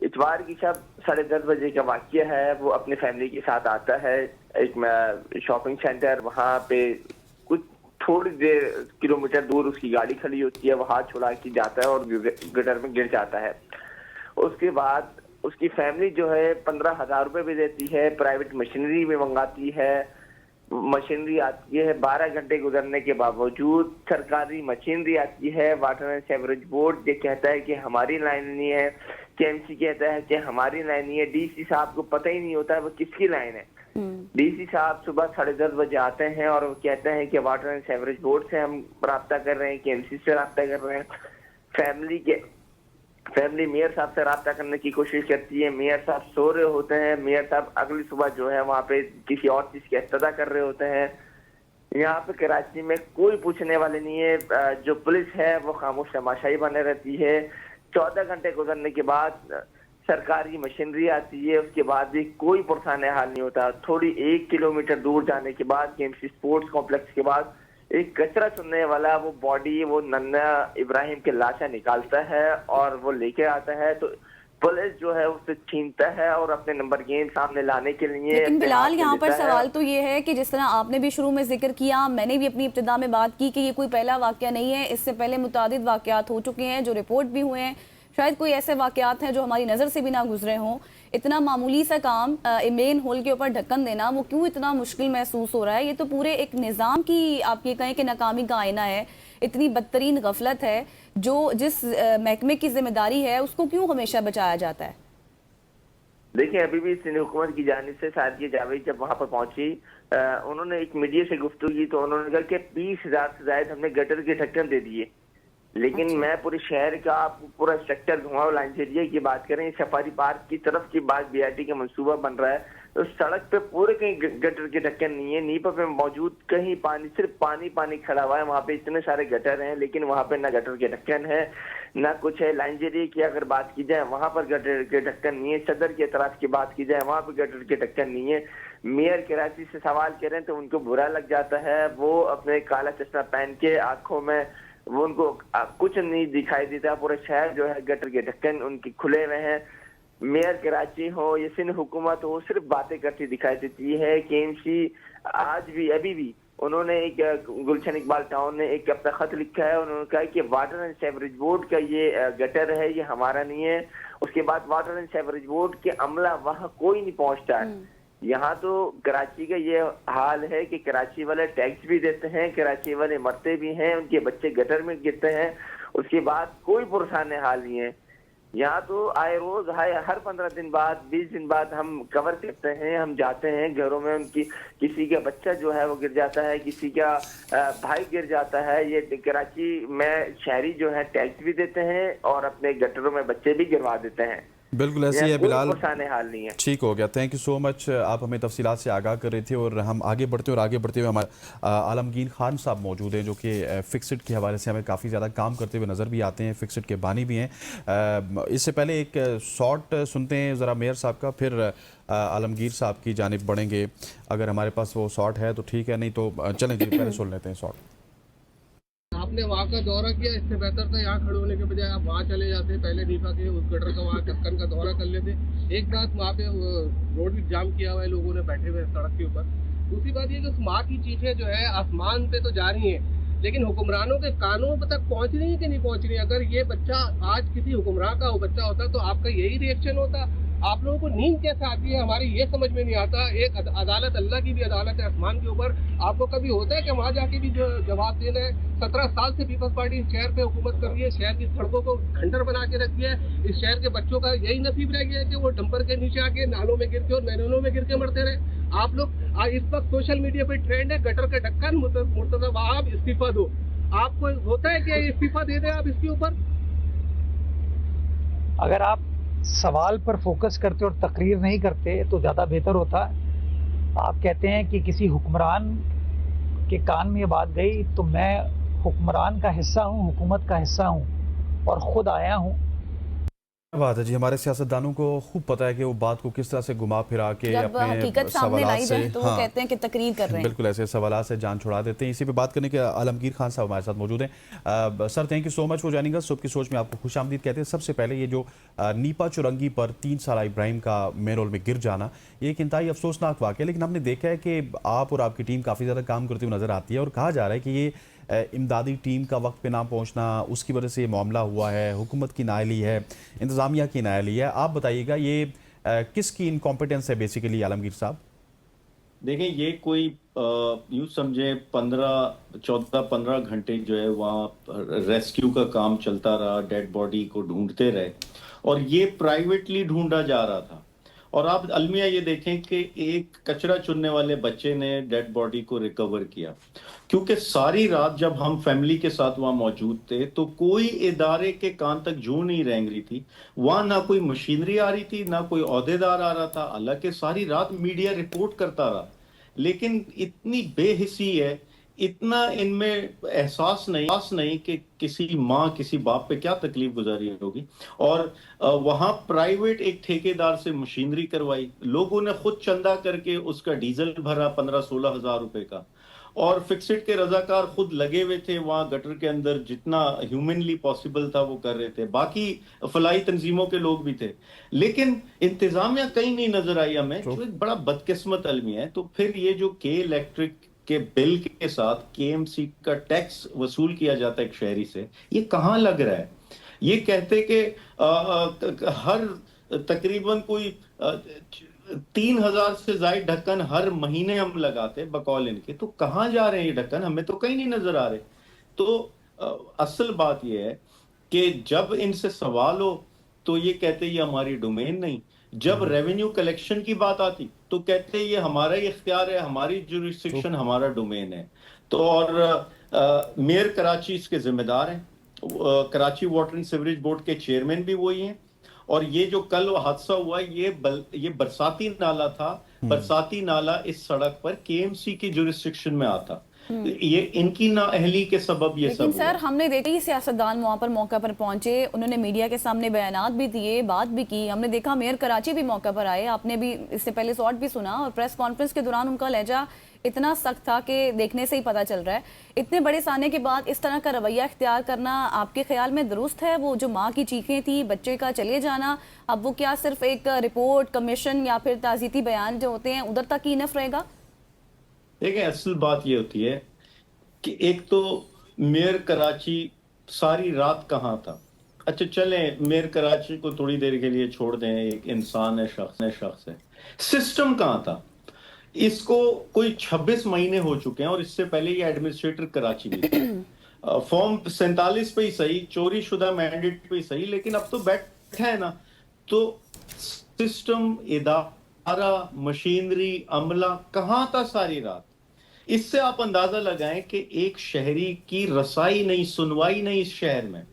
इतवार की शब 10:30 बजे का वाकया है। वो अपने फैमिली के साथ आता है एक शॉपिंग सेंटर, वहाँ पे कुछ थोड़ी देर किलोमीटर दूर उसकी गाड़ी खड़ी होती है, वो हाथ छुड़ा के जाता है और गटर में गिर जाता है। उसके बाद उसकी फैमिली जो है 15,000 रुपये भी देती है, प्राइवेट मशीनरी भी मंगाती है, मशीनरी आती है। 12 घंटे गुजरने के बावजूद सरकारी मशीनरी आती है। वाटर एंड सीवरेज बोर्ड ये कहता है कि हमारी लाइन नहीं है, केएमसी कहता है कि हमारी लाइन नहीं है। डीसी साहब को पता ही नहीं होता है वो किसकी लाइन है। डीसी साहब सुबह 10:30 बजे आते हैं और वो कहते हैं कि वाटर एंड सीवरेज बोर्ड से हम राब्ता कर रहे हैं, केएमसी से राब्ता कर रहे हैं। फैमिली मेयर साहब से राब्ता करने की कोशिश करती है, मेयर साहब सो रहे होते हैं। मेयर साहब अगली सुबह जो है वहाँ पे किसी और चीज की इस्तदा कर रहे होते हैं। यहाँ पे कराची में कोई पूछने वाले नहीं है। जो पुलिस है वो खामोश तमाशाई बने रहती है। 14 घंटे गुजरने के बाद सरकारी मशीनरी आती है, उसके बाद भी कोई पुरसाने हाल नहीं होता। थोड़ी 1 किलोमीटर दूर जाने के बाद केएमसी स्पोर्ट्स कॉम्प्लेक्स के बाद एक कचरा चुनने वाला वो बॉडी, वो नन्ना इब्राहिम के लाशा निकालता है और वो लेके आता है, तो पुलिस जो है उससे छीनता है और अपने नंबर गेम सामने लाने के लिए लेकिन अपने बिलाल हाथ में यहाँ पर लेता है। सवाल तो ये है कि जिस तरह आपने भी शुरू में जिक्र किया, मैंने भी अपनी इब्तिदा में बात की कि ये कोई पहला वाकया नहीं है, इससे पहले मुतादिद वाकयात हो चुके हैं जो रिपोर्ट भी हुए हैं। शायद कोई ऐसे वाकयात हैं जो हमारी नज़र से भी ना गुजरे हों। इतना मामूली सा काम मेन होल के ऊपर ढक्कन देना, वो क्यों इतना मुश्किल महसूस हो रहा है? ये तो पूरे एक निज़ाम की आप ये कहें कि नाकामी का आईना है। इतनी बदतरीन गफलत है जो जिस महकमे की जिम्मेदारी है उसको क्यों हमेशा बचाया जाता है? देखिए, अभी भी सिंध हुकूमत की जानिब से सादिया जावेद जब वहां पर पहुंची, उन्होंने एक मीडिया से गुफ्तगू की तो उन्होंने कहा कि 20,000 से ज्यादा हमने गटर के ढक्कन दे दिए। लेकिन मैं पूरे शहर का आपको पूरा स्ट्रक्चर घुमाओ, लाइंजेरिया की बात करें, सफारी पार्क की तरफ की बात, बीआरटी का मंसूबा बन रहा है, तो सड़क पे पूरे कहीं गटर के ढक्कन नहीं है। नीपा पे मौजूद कहीं पानी, सिर्फ पानी पानी खड़ा हुआ है। वहां पे इतने सारे गटर हैं लेकिन वहां पे ना गटर के ढक्कन है ना कुछ है। लाइंजेरिया की अगर बात की जाए वहां पर गटर के ढक्कन नहीं है। सदर के एतराज की बात की जाए वहां पर गटर के ढक्कन नहीं है। मेयर कराची से सवाल करें तो उनको बुरा लग जाता है। वो अपने काला चश्मा पहन के आंखों में वो उनको कुछ नहीं दिखाई देता। पूरे शहर जो है गटर के ढक्कन उनके खुले हुए हैं। मेयर कराची हो या सिंध हुकूमत हो, सिर्फ बातें करती दिखाई देती है। केएमसी आज भी अभी भी उन्होंने एक गुलशन इकबाल टाउन ने एक अपना खत लिखा है, उन्होंने कहा कि वाटर एंड सेवरेज बोर्ड का ये गटर है, ये हमारा नहीं है। उसके बाद वाटर एंड सेवरेज बोर्ड के अमला वहाँ कोई नहीं पहुंचता है। यहाँ तो कराची का ये हाल है कि कराची वाले टैक्स भी देते हैं, कराची वाले मरते भी हैं, उनके बच्चे गटर में गिरते हैं, उसके बाद कोई पुरसाने हाल नहीं है। यहाँ तो आए रोज हर 15 दिन बाद 20 दिन बाद हम कवर करते हैं, हम जाते हैं घरों में, उनकी किसी का बच्चा जो है वो गिर जाता है, किसी का भाई गिर जाता है। ये कराची में शहरी जो है टैक्स भी देते हैं और अपने गटरों में बच्चे भी गिरवा देते हैं। बिल्कुल ऐसे ही है बिलाल, हाल नहीं है। ठीक हो गया, थैंक यू सो मच। आप हमें तफसीलात से आगाह कर रहे थे और हम आगे बढ़ते हुए हमारे आलमगीर खान साहब मौजूद हैं जो कि फिक्सड के हवाले से हमें काफ़ी ज़्यादा काम करते हुए नज़र भी आते हैं, फिक्सड के बानी भी हैं। इससे पहले एक शॉट सुनते हैं ज़रा मेयर साहब का, फिर आलमगीर साहब की जानिब बढ़ेंगे। अगर हमारे पास वो शॉट है तो ठीक है, नहीं तो चलें जी पहले सुन लेते हैं शॉट। आपने वहाँ का दौरा किया, इससे बेहतर था यहाँ खड़े होने के बजाय आप वहाँ चले जाते, पहले नीपा के उस गटर का वहाँ ढक्कन का दौरा कर लेते। एक बात, वहाँ पे रोड भी जाम किया हुआ है, लोगों ने बैठे हुए सड़क के ऊपर। दूसरी बात ये कि उस माँ की चीखें जो है आसमान पे तो जा रही हैं, लेकिन हुक्मरानों के कानों तक पहुँच रही है कि नहीं पहुँच रही है। अगर ये बच्चा आज किसी हुक्मरान का बच्चा होता तो आपका यही रिएक्शन होता। आप लोगों को नींद कैसे आती है हमारी ये समझ में नहीं आता। एक अदालत, अल्लाह की भी अदालत है आसमान के ऊपर, आपको कभी होता है कि वहाँ जाके भी जो जवाब देना है। 17 साल से पीपल्स पार्टी शहर पे हुकूमत कर रही है, शहर की सड़कों को खंडर बना के रखी है। इस शहर के बच्चों का यही नसीब रह गया है कि वो डंपर के नीचे आके नालों में गिर के और नैनों में गिर के मरते रहे। आप लोग इस वक्त सोशल मीडिया पे ट्रेंड है गटर के ढक्कन, मुर्तजा वहाब इस्तीफा दो। आपको होता है कि इस्तीफा दे दें आप इसके ऊपर? अगर आप सवाल पर फोकस करते और तकरीर नहीं करते तो ज़्यादा बेहतर होता। आप कहते हैं कि किसी हुक्मरान के कान में ये बात गई, तो मैं हुक्मरान का हिस्सा हूँ, हुकूमत का हिस्सा हूँ और ख़ुद आया हूँ। बात है जी, हमारे सियासतदानों को खूब पता है कि वो बात को किस तरह से घुमा फिरा के जब हकीकत सामने लाई जाए तो वो कहते हैं कि तकरीर कर रहे हैं। बिल्कुल ऐसे सवाल से जान छुड़ा देते हैं। इसी पे बात करने के आलमगीर खान साहब हमारे साथ मौजूद हैं। Sir thank you so much for joining अस। सुबह की सोच में आपको खुशामदीद कहते हैं। सबसे पहले ये जो नीपा चुरंगी पर 3 साल इब्राहिम का मेरोल में गिर जाना, ये एक इंतहाई अफसोसनाक वाक़या है, लेकिन हमने देखा है कि आप और आपकी टीम काफ़ी ज़्यादा काम करती हुई नज़र आती है और कहा जा रहा है कि ये इमदादी टीम का वक्त पे ना पहुंचना, उसकी वजह से ये मामला हुआ है, हुकूमत की नाअहली है, इंतज़ामिया की नाअहली है। आप बताइएगा ये किसकी इनकॉम्पिटेंस है बेसिकली आलमगीर साहब? देखें, ये कोई यूँ समझे 14-15 घंटे जो है वहाँ रेस्क्यू का काम चलता रहा, डेड बॉडी को ढूंढते रहे और ये प्राइवेटली ढूंढा जा रहा था। और आप अलमिया ये देखें कि एक कचरा चुनने वाले बच्चे ने डेड बॉडी को रिकवर किया, क्योंकि सारी रात जब हम फैमिली के साथ वहाँ मौजूद थे तो कोई इदारे के कान तक जू नहीं रेंग रही थी। वहाँ ना कोई मशीनरी आ रही थी, ना कोई ओहदेदार आ रहा था। हालांकि सारी रात मीडिया रिपोर्ट करता रहा, लेकिन इतनी बेहिसी है, इतना इनमें एहसास नहीं कि किसी माँ किसी बाप पे क्या तकलीफ गुजारी होगी। और वहां प्राइवेट एक ठेकेदार से मशीनरी करवाई, लोगों ने खुद चंदा करके उसका डीजल भरा 15-16 हजार रुपए का, और फिक्सिट के रजाकार खुद लगे हुए थे वहां गटर के अंदर, जितना ह्यूमनली पॉसिबल था वो कर रहे थे, बाकी फलाई तंजीमों के लोग भी थे, लेकिन इंतजामिया कहीं नहीं नजर आई हमें, जो एक बड़ा बदकिस्मत आदमी है। तो फिर ये जो के इलेक्ट्रिक के बिल के साथ केएमसी का टैक्स वसूल किया जाता है एक शहरी से, ये कहाँ लग रहा है? ये कहते कि हर तकरीबन कोई 3,000 से ज्यादा ढक्कन हर महीने हम लगाते बकौल इनके, तो कहाँ जा रहे हैं ये ढक्कन? हमें तो कहीं नहीं नजर आ रहे। तो असल बात ये है कि जब इनसे सवाल हो तो ये कहते ये हमारी डोमेन नहीं, जब रेवेन्यू कलेक्शन की बात आती तो कहते ये हमारा ही इख्तियार है, हमारी जुरिस्डिक्शन, हमारा डोमेन है। तो और मेयर कराची इसके जिम्मेदार हैं, Karachi water and sewerage board के चेयरमैन भी वही हैं। और ये जो कल हादसा हुआ ये बरसाती नाला था, बरसाती नाला इस सड़क पर केएमसी की जुरिस्डिक्शन में आता, ये इनकी नाअहली के सबब ये सब लेकिन सर हुआ। हमने देखा ही सियासतदान वहाँ पर मौका पर पहुंचे, उन्होंने मीडिया के सामने बयानात भी दिए, बात भी की, हमने देखा मेयर कराची भी मौका पर आए, आपने भी इससे पहले शॉट भी सुना, और प्रेस कॉन्फ्रेंस के दौरान उनका लहजा इतना सख्त था कि देखने से ही पता चल रहा है। इतने बड़े साने के बाद इस तरह का रवैया इख्तियार करना आपके ख्याल में दुरुस्त है? वो जो माँ की चीखें थी, बच्चे का चले जाना, अब वो क्या सिर्फ एक रिपोर्ट, कमीशन या फिर ताज़ीती बयान जो होते हैं उधर तक ही इनफ रहेगा? देखिए, असल बात ये होती है कि एक तो मेयर कराची सारी रात कहाँ था। अच्छा चलें, मेयर कराची को थोड़ी देर के लिए छोड़ दें, एक इंसान है, शख्स है, सिस्टम कहाँ था? इसको कोई 26 महीने हो चुके हैं और इससे पहले ये एडमिनिस्ट्रेटर कराची में था। फॉर्म 47 पे ही सही, चोरी शुदा मैंडेट पे ही सही, लेकिन अब तो बैठा है ना, तो सिस्टम, इदारा, मशीनरी, अमला कहाँ था सारी रात? इससे आप अंदाजा लगाएं कि एक शहरी की रसाई नहीं, सुनवाई नहीं इस शहर में।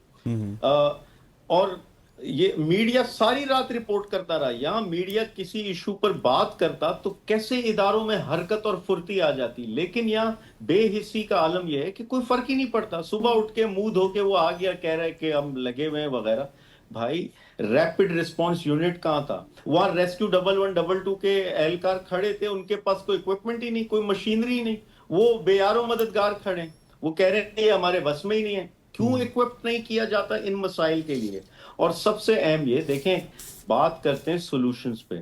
और ये मीडिया सारी रात रिपोर्ट करता रहा। यहाँ मीडिया किसी इशू पर बात करता तो कैसे इदारों में हरकत और फुर्ती आ जाती, लेकिन यहाँ बेहिस्सी का आलम यह है कि कोई फर्क ही नहीं पड़ता। सुबह उठ के मुंह धो के वो आ गया, कह रहा है कि हम लगे हुए हैं वगैरह। भाई, रैपिड रिस्पांस यूनिट कहाँ था? वहां रेस्क्यू 1112 के एहलकार खड़े थे, उनके पास कोई इक्विपमेंट ही नहीं, कोई मशीनरी नहीं, वो बेयारो मददगार खड़े, वो कह रहे हैं ये हमारे बस में ही नहीं है। क्यों इक्विप नहीं किया जाता इन मसाइल के लिए? और सबसे अहम ये देखें, बात करते हैं सॉल्यूशंस पे,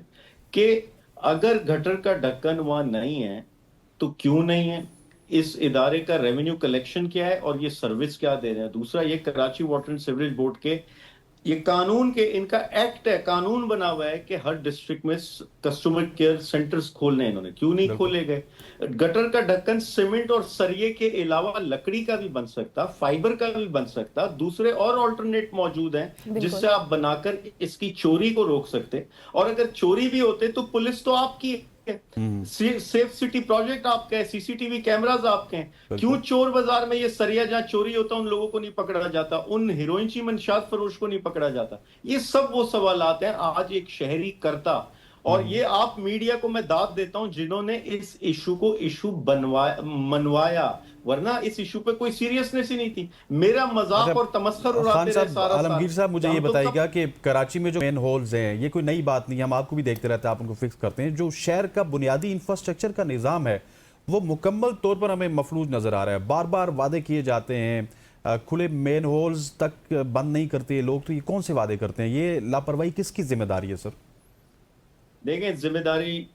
कि अगर गटर का ढक्कन वहां नहीं है तो क्यों नहीं है? इस इदारे का रेवेन्यू कलेक्शन क्या है और ये सर्विस क्या दे रहे हैं? दूसरा, ये Karachi water and sewerage board के ये कानून के, इनका एक्ट है, कानून बना हुआ है कि हर डिस्ट्रिक्ट में कस्टमर केयर सेंटर्स खोलने, इन्होंने क्यों नहीं खोले गए? गटर का ढक्कन सीमेंट और सरिये के अलावा लकड़ी का भी बन सकता, फाइबर का भी बन सकता, दूसरे और ऑल्टरनेट मौजूद हैं जिससे आप बनाकर इसकी चोरी को रोक सकते। और अगर चोरी भी होते तो पुलिस तो आपकी है, सेफ सिटी प्रोजेक्ट आपका है, सीसीटीवी कैमरास आपके हैं। क्यों चोर बाजार में ये सरिया जहां चोरी होता उन लोगों को नहीं पकड़ा जाता, उन हीरोइन की मंशात फरोश को नहीं पकड़ा जाता? ये सब वो सवालात हैं आज एक शहरी करता। और ये आप मीडिया को मैं दाद देता हूं जिन्होंने इस इशू को इशू मनवाया, वरना इस इशू पे कोई सीरियसनेस ही नहीं थी। मेरा मजाक और तमस्खुर उड़ाते रहे सारा। आलमगीर साहब, मुझे ये बताइएगा कि कराची में जो मेन होल्स हैं, ये कोई नई बात नहीं है, हम आपको भी देखते रहते हैं, आप उनको फिक्स करते हैं। जो शहर का बुनियादी इंफ्रास्ट्रक्चर का निज़ाम है वो मुकम्मल तौर पर हमें मफलूज नजर आ रहा है। बार बार वादे किए जाते हैं, खुले मेन होल्स तक बंद नहीं करते लोग, तो ये कौन से वादे करते हैं? ये लापरवाही किसकी जिम्मेदारी है सर? देखें, जिम्मेदारी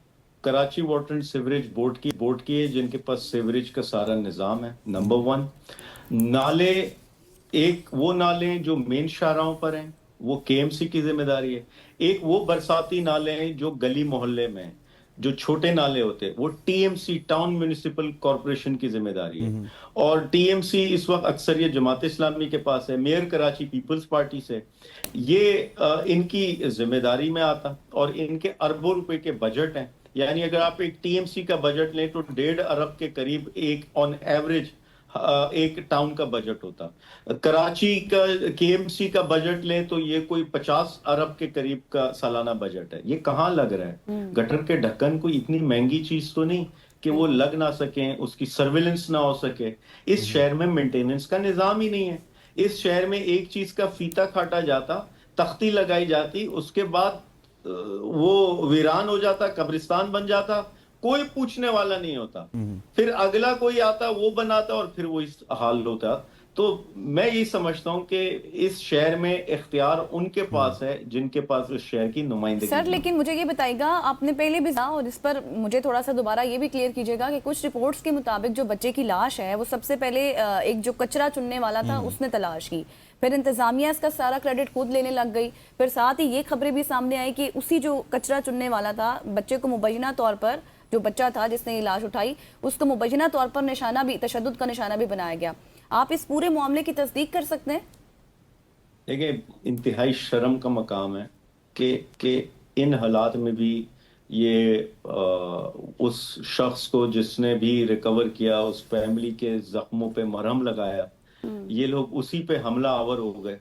Karachi water and sewerage board की है, जिनके पास सीवरेज का सारा निजाम है। नंबर 1, नाले, एक वो नाले जो मेन शाहराहों पर हैं वो केएमसी की जिम्मेदारी है, एक वो बरसाती नाले हैं जो गली मोहल्ले में हैं, जो छोटे नाले होते हैं वो टीएमसी, टाउन म्युनिसिपल कॉर्पोरेशन की जिम्मेदारी है। और टीएमसी इस वक्त अक्सर ये जमात इस्लामी के पास है, मेयर कराची पीपल्स पार्टी से, ये इनकी जिम्मेदारी में आता। और इनके अरबों रुपए के बजट हैं, यानी अगर आप एक टीएमसी का बजट लें तो 1.5 अरब के करीब एक ऑन एवरेज एक टाउन का बजट होता। कराची का केएमसी का बजट लें तो ये कोई 50 अरब के करीब का सालाना बजट है। ये कहाँ लग रहा है? गटर के ढक्कन कोई इतनी महंगी चीज तो नहीं कि वो लग ना सकें, उसकी सर्विलेंस ना हो सके। इस शहर में मेंटेनेंस का निजाम ही नहीं है। इस शहर में एक चीज का फीता काटा जाता, तख्ती लगाई जाती, उसके बाद वो वीरान हो जाता, कब्रिस्तान बन जाता, कोई पूछने वाला नहीं होता। फिर अगला कोई आता, वो बनाता, और फिर वो इस हाल होता। तो मैं ये समझता हूं कि इस शहर में इख्तियार उनके पास है जिनके पास उस शहर की नुमाइंदगी सर, है। लेकिन मुझे ये बताइएगा, आपने पहले भी कहा और इस पर मुझे थोड़ा सा दोबारा ये भी क्लियर कीजिएगा कि कुछ रिपोर्ट्स के मुताबिक जो बच्चे की लाश है वो सबसे पहले एक जो कचरा चुनने वाला था उसने तलाश की, फिर इंतजामिया इसका सारा क्रेडिट खुद लेने लग गई, फिर साथ ही ये खबरें भी सामने आई कि उसी जो कचरा चुनने वाला था बच्चे को मुबैना तौर पर, जो बच्चा था जिसने ये लाश उठाई, उसको मुबैना तौर पर निशाना भी, तशद्दुद का निशाना भी बनाया गया। आप इस पूरे मामले की तस्दीक कर सकते हैं? देखिए, इंतहाई शर्म का मकाम है कि इन हालात में भी ये उस शख्स को जिसने भी रिकवर किया, उस फैमिली के जख्मों पे मरहम लगाया, ये लोग उसी पे हमला आवर हो गए।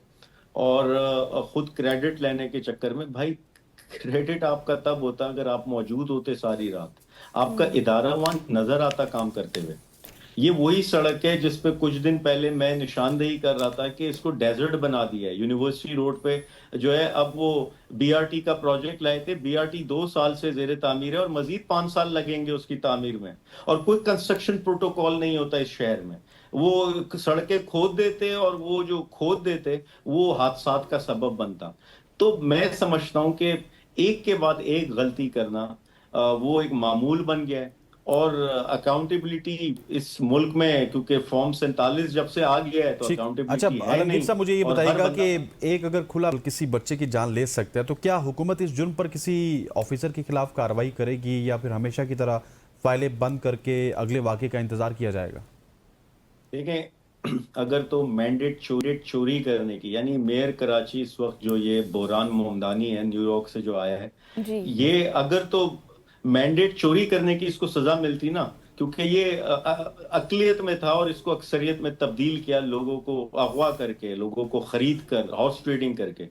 और खुद क्रेडिट लेने के चक्कर में, भाई क्रेडिट आपका तब होता अगर आप मौजूद होते सारी रात, आपका इदारा वहां नजर आता काम करते हुए। ये वही सड़क है जिस पे कुछ दिन पहले मैं निशानदेही कर रहा था कि इसको डेजर्ट बना दिया है। यूनिवर्सिटी रोड पे जो है, अब वो बीआरटी का प्रोजेक्ट लाए थे, बीआरटी 2 साल से जेर तामीर है और मजीद 5 साल लगेंगे उसकी तामीर में, और कोई कंस्ट्रक्शन प्रोटोकॉल नहीं होता इस शहर में। वो सड़कें खोद देते और वो जो खोद देते वो हादसात का सबब बनता। तो मैं समझता हूं कि एक के बाद एक गलती करना वो एक मामूल बन गया है। और अकाउंटेबिलिटी इस मुल्क में, क्योंकि फॉर्म 47 जब से आ गया है, तो अच्छा, अकाउंटेबिलिटी है आलमगीर नहीं। साहब, मुझे ये और बताइएगा हर कि एक अगर खुला किसी बच्चे की जान ले सकता है तो क्या हुकूमत इस जुर्म पर किसी ऑफिसर के खिलाफ कार्रवाई करेगी, या फिर हमेशा की तरह फाइलें बंद करके अगले वाक़े का इंतजार किया जाएगा? देखें, अगर तो मैंडेट चोरी करने की, यानी मेयर कराची इस वक्त जो ये बोरान मोहम्मदानी है न्यूयॉर्क से जो आया है, जी। ये अगर तो मैंडेट चोरी करने की इसको सजा मिलती ना, क्योंकि ये अकलियत में था और इसको अक्सरियत में तब्दील किया, लोगों को अगवा करके, लोगों को खरीद कर, हॉर्स ट्रेडिंग करके,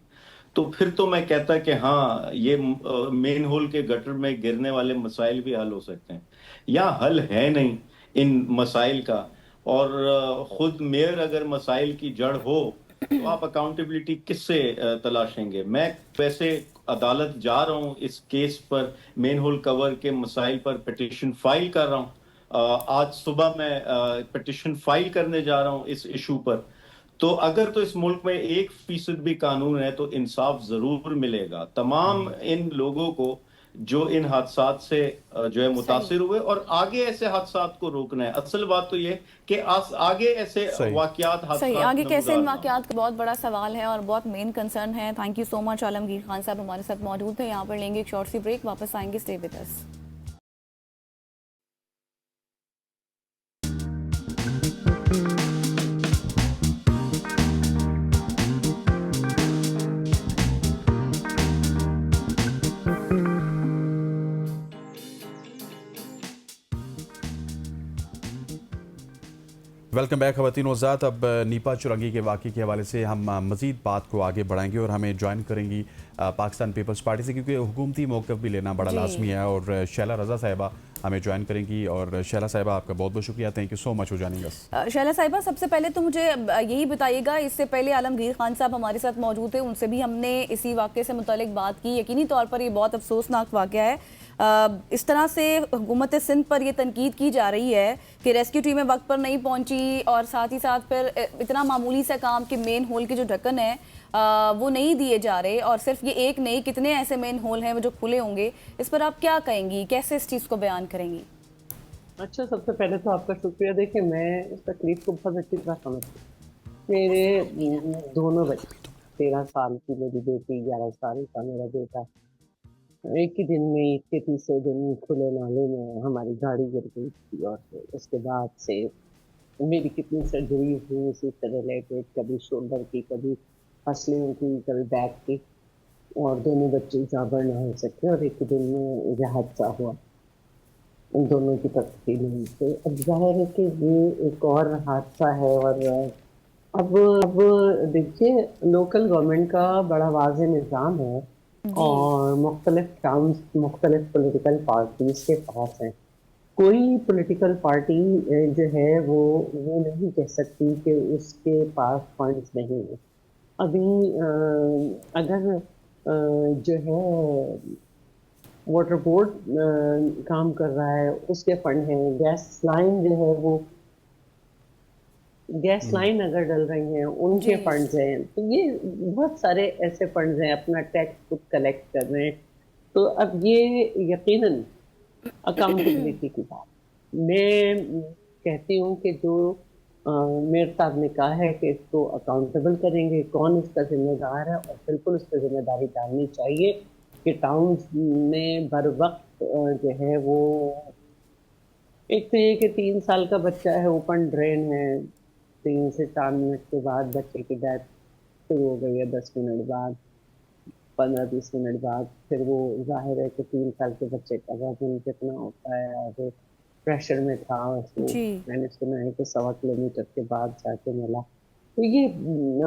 तो फिर तो मैं कहता कि हाँ, ये मेन होल के गटर में गिरने वाले मसाइल भी हल हो सकते हैं। या हल है नहीं इन मसाइल का, और खुद मेयर अगर मसाइल की जड़ हो तो आप अकाउंटेबिलिटी किससे तलाशेंगे? मैं वैसे अदालत जा रहा हूं इस केस पर, मेन होल कवर के मसाइल पर पिटिशन फाइल कर रहा हूं। आज सुबह मैं पिटिशन फाइल करने जा रहा हूं इस इशू पर। तो अगर तो इस मुल्क में 1% भी कानून है तो इंसाफ जरूर मिलेगा तमाम इन लोगों को जो इन हादसात से जो है मुतासिर हुए, और आगे ऐसे हादसात को रोकना है। असल बात तो ये कि आगे ऐसे वाकयात, सही, आगे कैसे इन वाकयात का बहुत बड़ा सवाल है और बहुत मेन कंसर्न है। Thank you so much Alamgir Khan साहब हमारे साथ मौजूद थे। यहाँ पर लेंगे एक शॉर्ट सी ब्रेक, वापस आएंगे, stay with us. Welcome back ख़वातीन व हज़रात। अब नीपा चुरंगी के वाक़े के हवाले से हम मज़ीद बात को आगे बढ़ाएंगे और हमें ज्वाइन करेंगी पाकिस्तान पीपल्स पार्टी से, क्योंकि हुकूमती मौक़िफ़ भी लेना बड़ा लाजमी है। और शैला रज़ा साहिबा हमें ज्वाइन करेंगी। और शैला साहिबा, आपका बहुत बहुत शुक्रिया, thank you so much for joining अस। शैला साहिबा, सबसे पहले तो मुझे यही बताइएगा, इससे पहले आलमगीर खान साहब हमारे साथ मौजूद थे, उनसे भी हमने इसी वाक़े से मुतालिक बात की। यकीनी तौर पर ये बहुत अफसोसनाक वाक़या है। इस तरह से हुकूमत सिंध पर यह तनकीद की जा रही है कि रेस्क्यू टीमें वक्त पर नहीं पहुंची, और साथ ही साथ फिर इतना मामूली सा काम कि मेन होल के जो ढक्कन है वो नहीं दिए जा रहे, और सिर्फ ये एक नहीं, कितने ऐसे मेन होल हैं वो जो खुले होंगे। इस पर आप क्या कहेंगी, कैसे इस चीज़ को बयान करेंगी? अच्छा, सबसे पहले तो आपका शुक्रिया। देखिए, मैं इस तकलीफ को बहुत अच्छी तरह समझती हूँ। मेरे दोनों बच्चे, 13 साल की मेरी बेटी, 11 साल का मेरा बेटा, एक ही दिन में, एक के तीसरे दिन खुले नाले में हमारी गाड़ी गिर गई थी। और उसके बाद से मेरी कितनी सर्जरी हुई इसी से रिलेटेड, कभी शोल्डर की, कभी हंसलियों की, कभी बैक की, और दोनों बच्चे जाबर ना हो सके, और एक ही दिन में यह हादसा हुआ। उन दोनों की तकलीफ नहीं थे। अब जाहिर है कि ये एक और हादसा है। और अब देखिए, लोकल गवर्नमेंट का बड़ा वाज़ेह निज़ाम है और मुख्तलिफ टाउन्स, मुख्तलिफ पॉलिटिकल पार्टीज के पास हैं, कोई पॉलिटिकल पार्टी जो है वो नहीं कह सकती कि उसके पास फंड्स नहीं है। अभी अगर जो है वाटर बोर्ड काम कर रहा है, उसके फंड हैं। गैस लाइन जो है वो गैस लाइन अगर डल रही हैं, उनके जी फंड्स हैं। तो ये बहुत सारे ऐसे फंड्स हैं, अपना टैक्स खुद कलेक्ट कर रहे हैं। तो अब ये यकीनन अकाउंटेबिलिटी की बात। मैं कहती हूँ कि जो मेयर साहब ने कहा है कि इसको अकाउंटेबल करेंगे, कौन इसका जिम्मेदार है, और बिल्कुल उस पर जिम्मेदारी डालनी चाहिए कि टाउन्स में बर वक्त जो है वो, एक तो ये कि 3 साल का बच्चा है, ओपन ड्रेन है, 3 से 4 मिनट के बाद बच्चे की डेथ शुरू हो गई है, 10 मिनट बाद, 15-20 मिनट बाद। फिर वो जाहिर है कि 3 साल के बच्चे का वजन कितना होता है, और प्रेशर में था उसको, जी मैंने सुना है कि 1.25 किलोमीटर के बाद जाके मिला। तो ये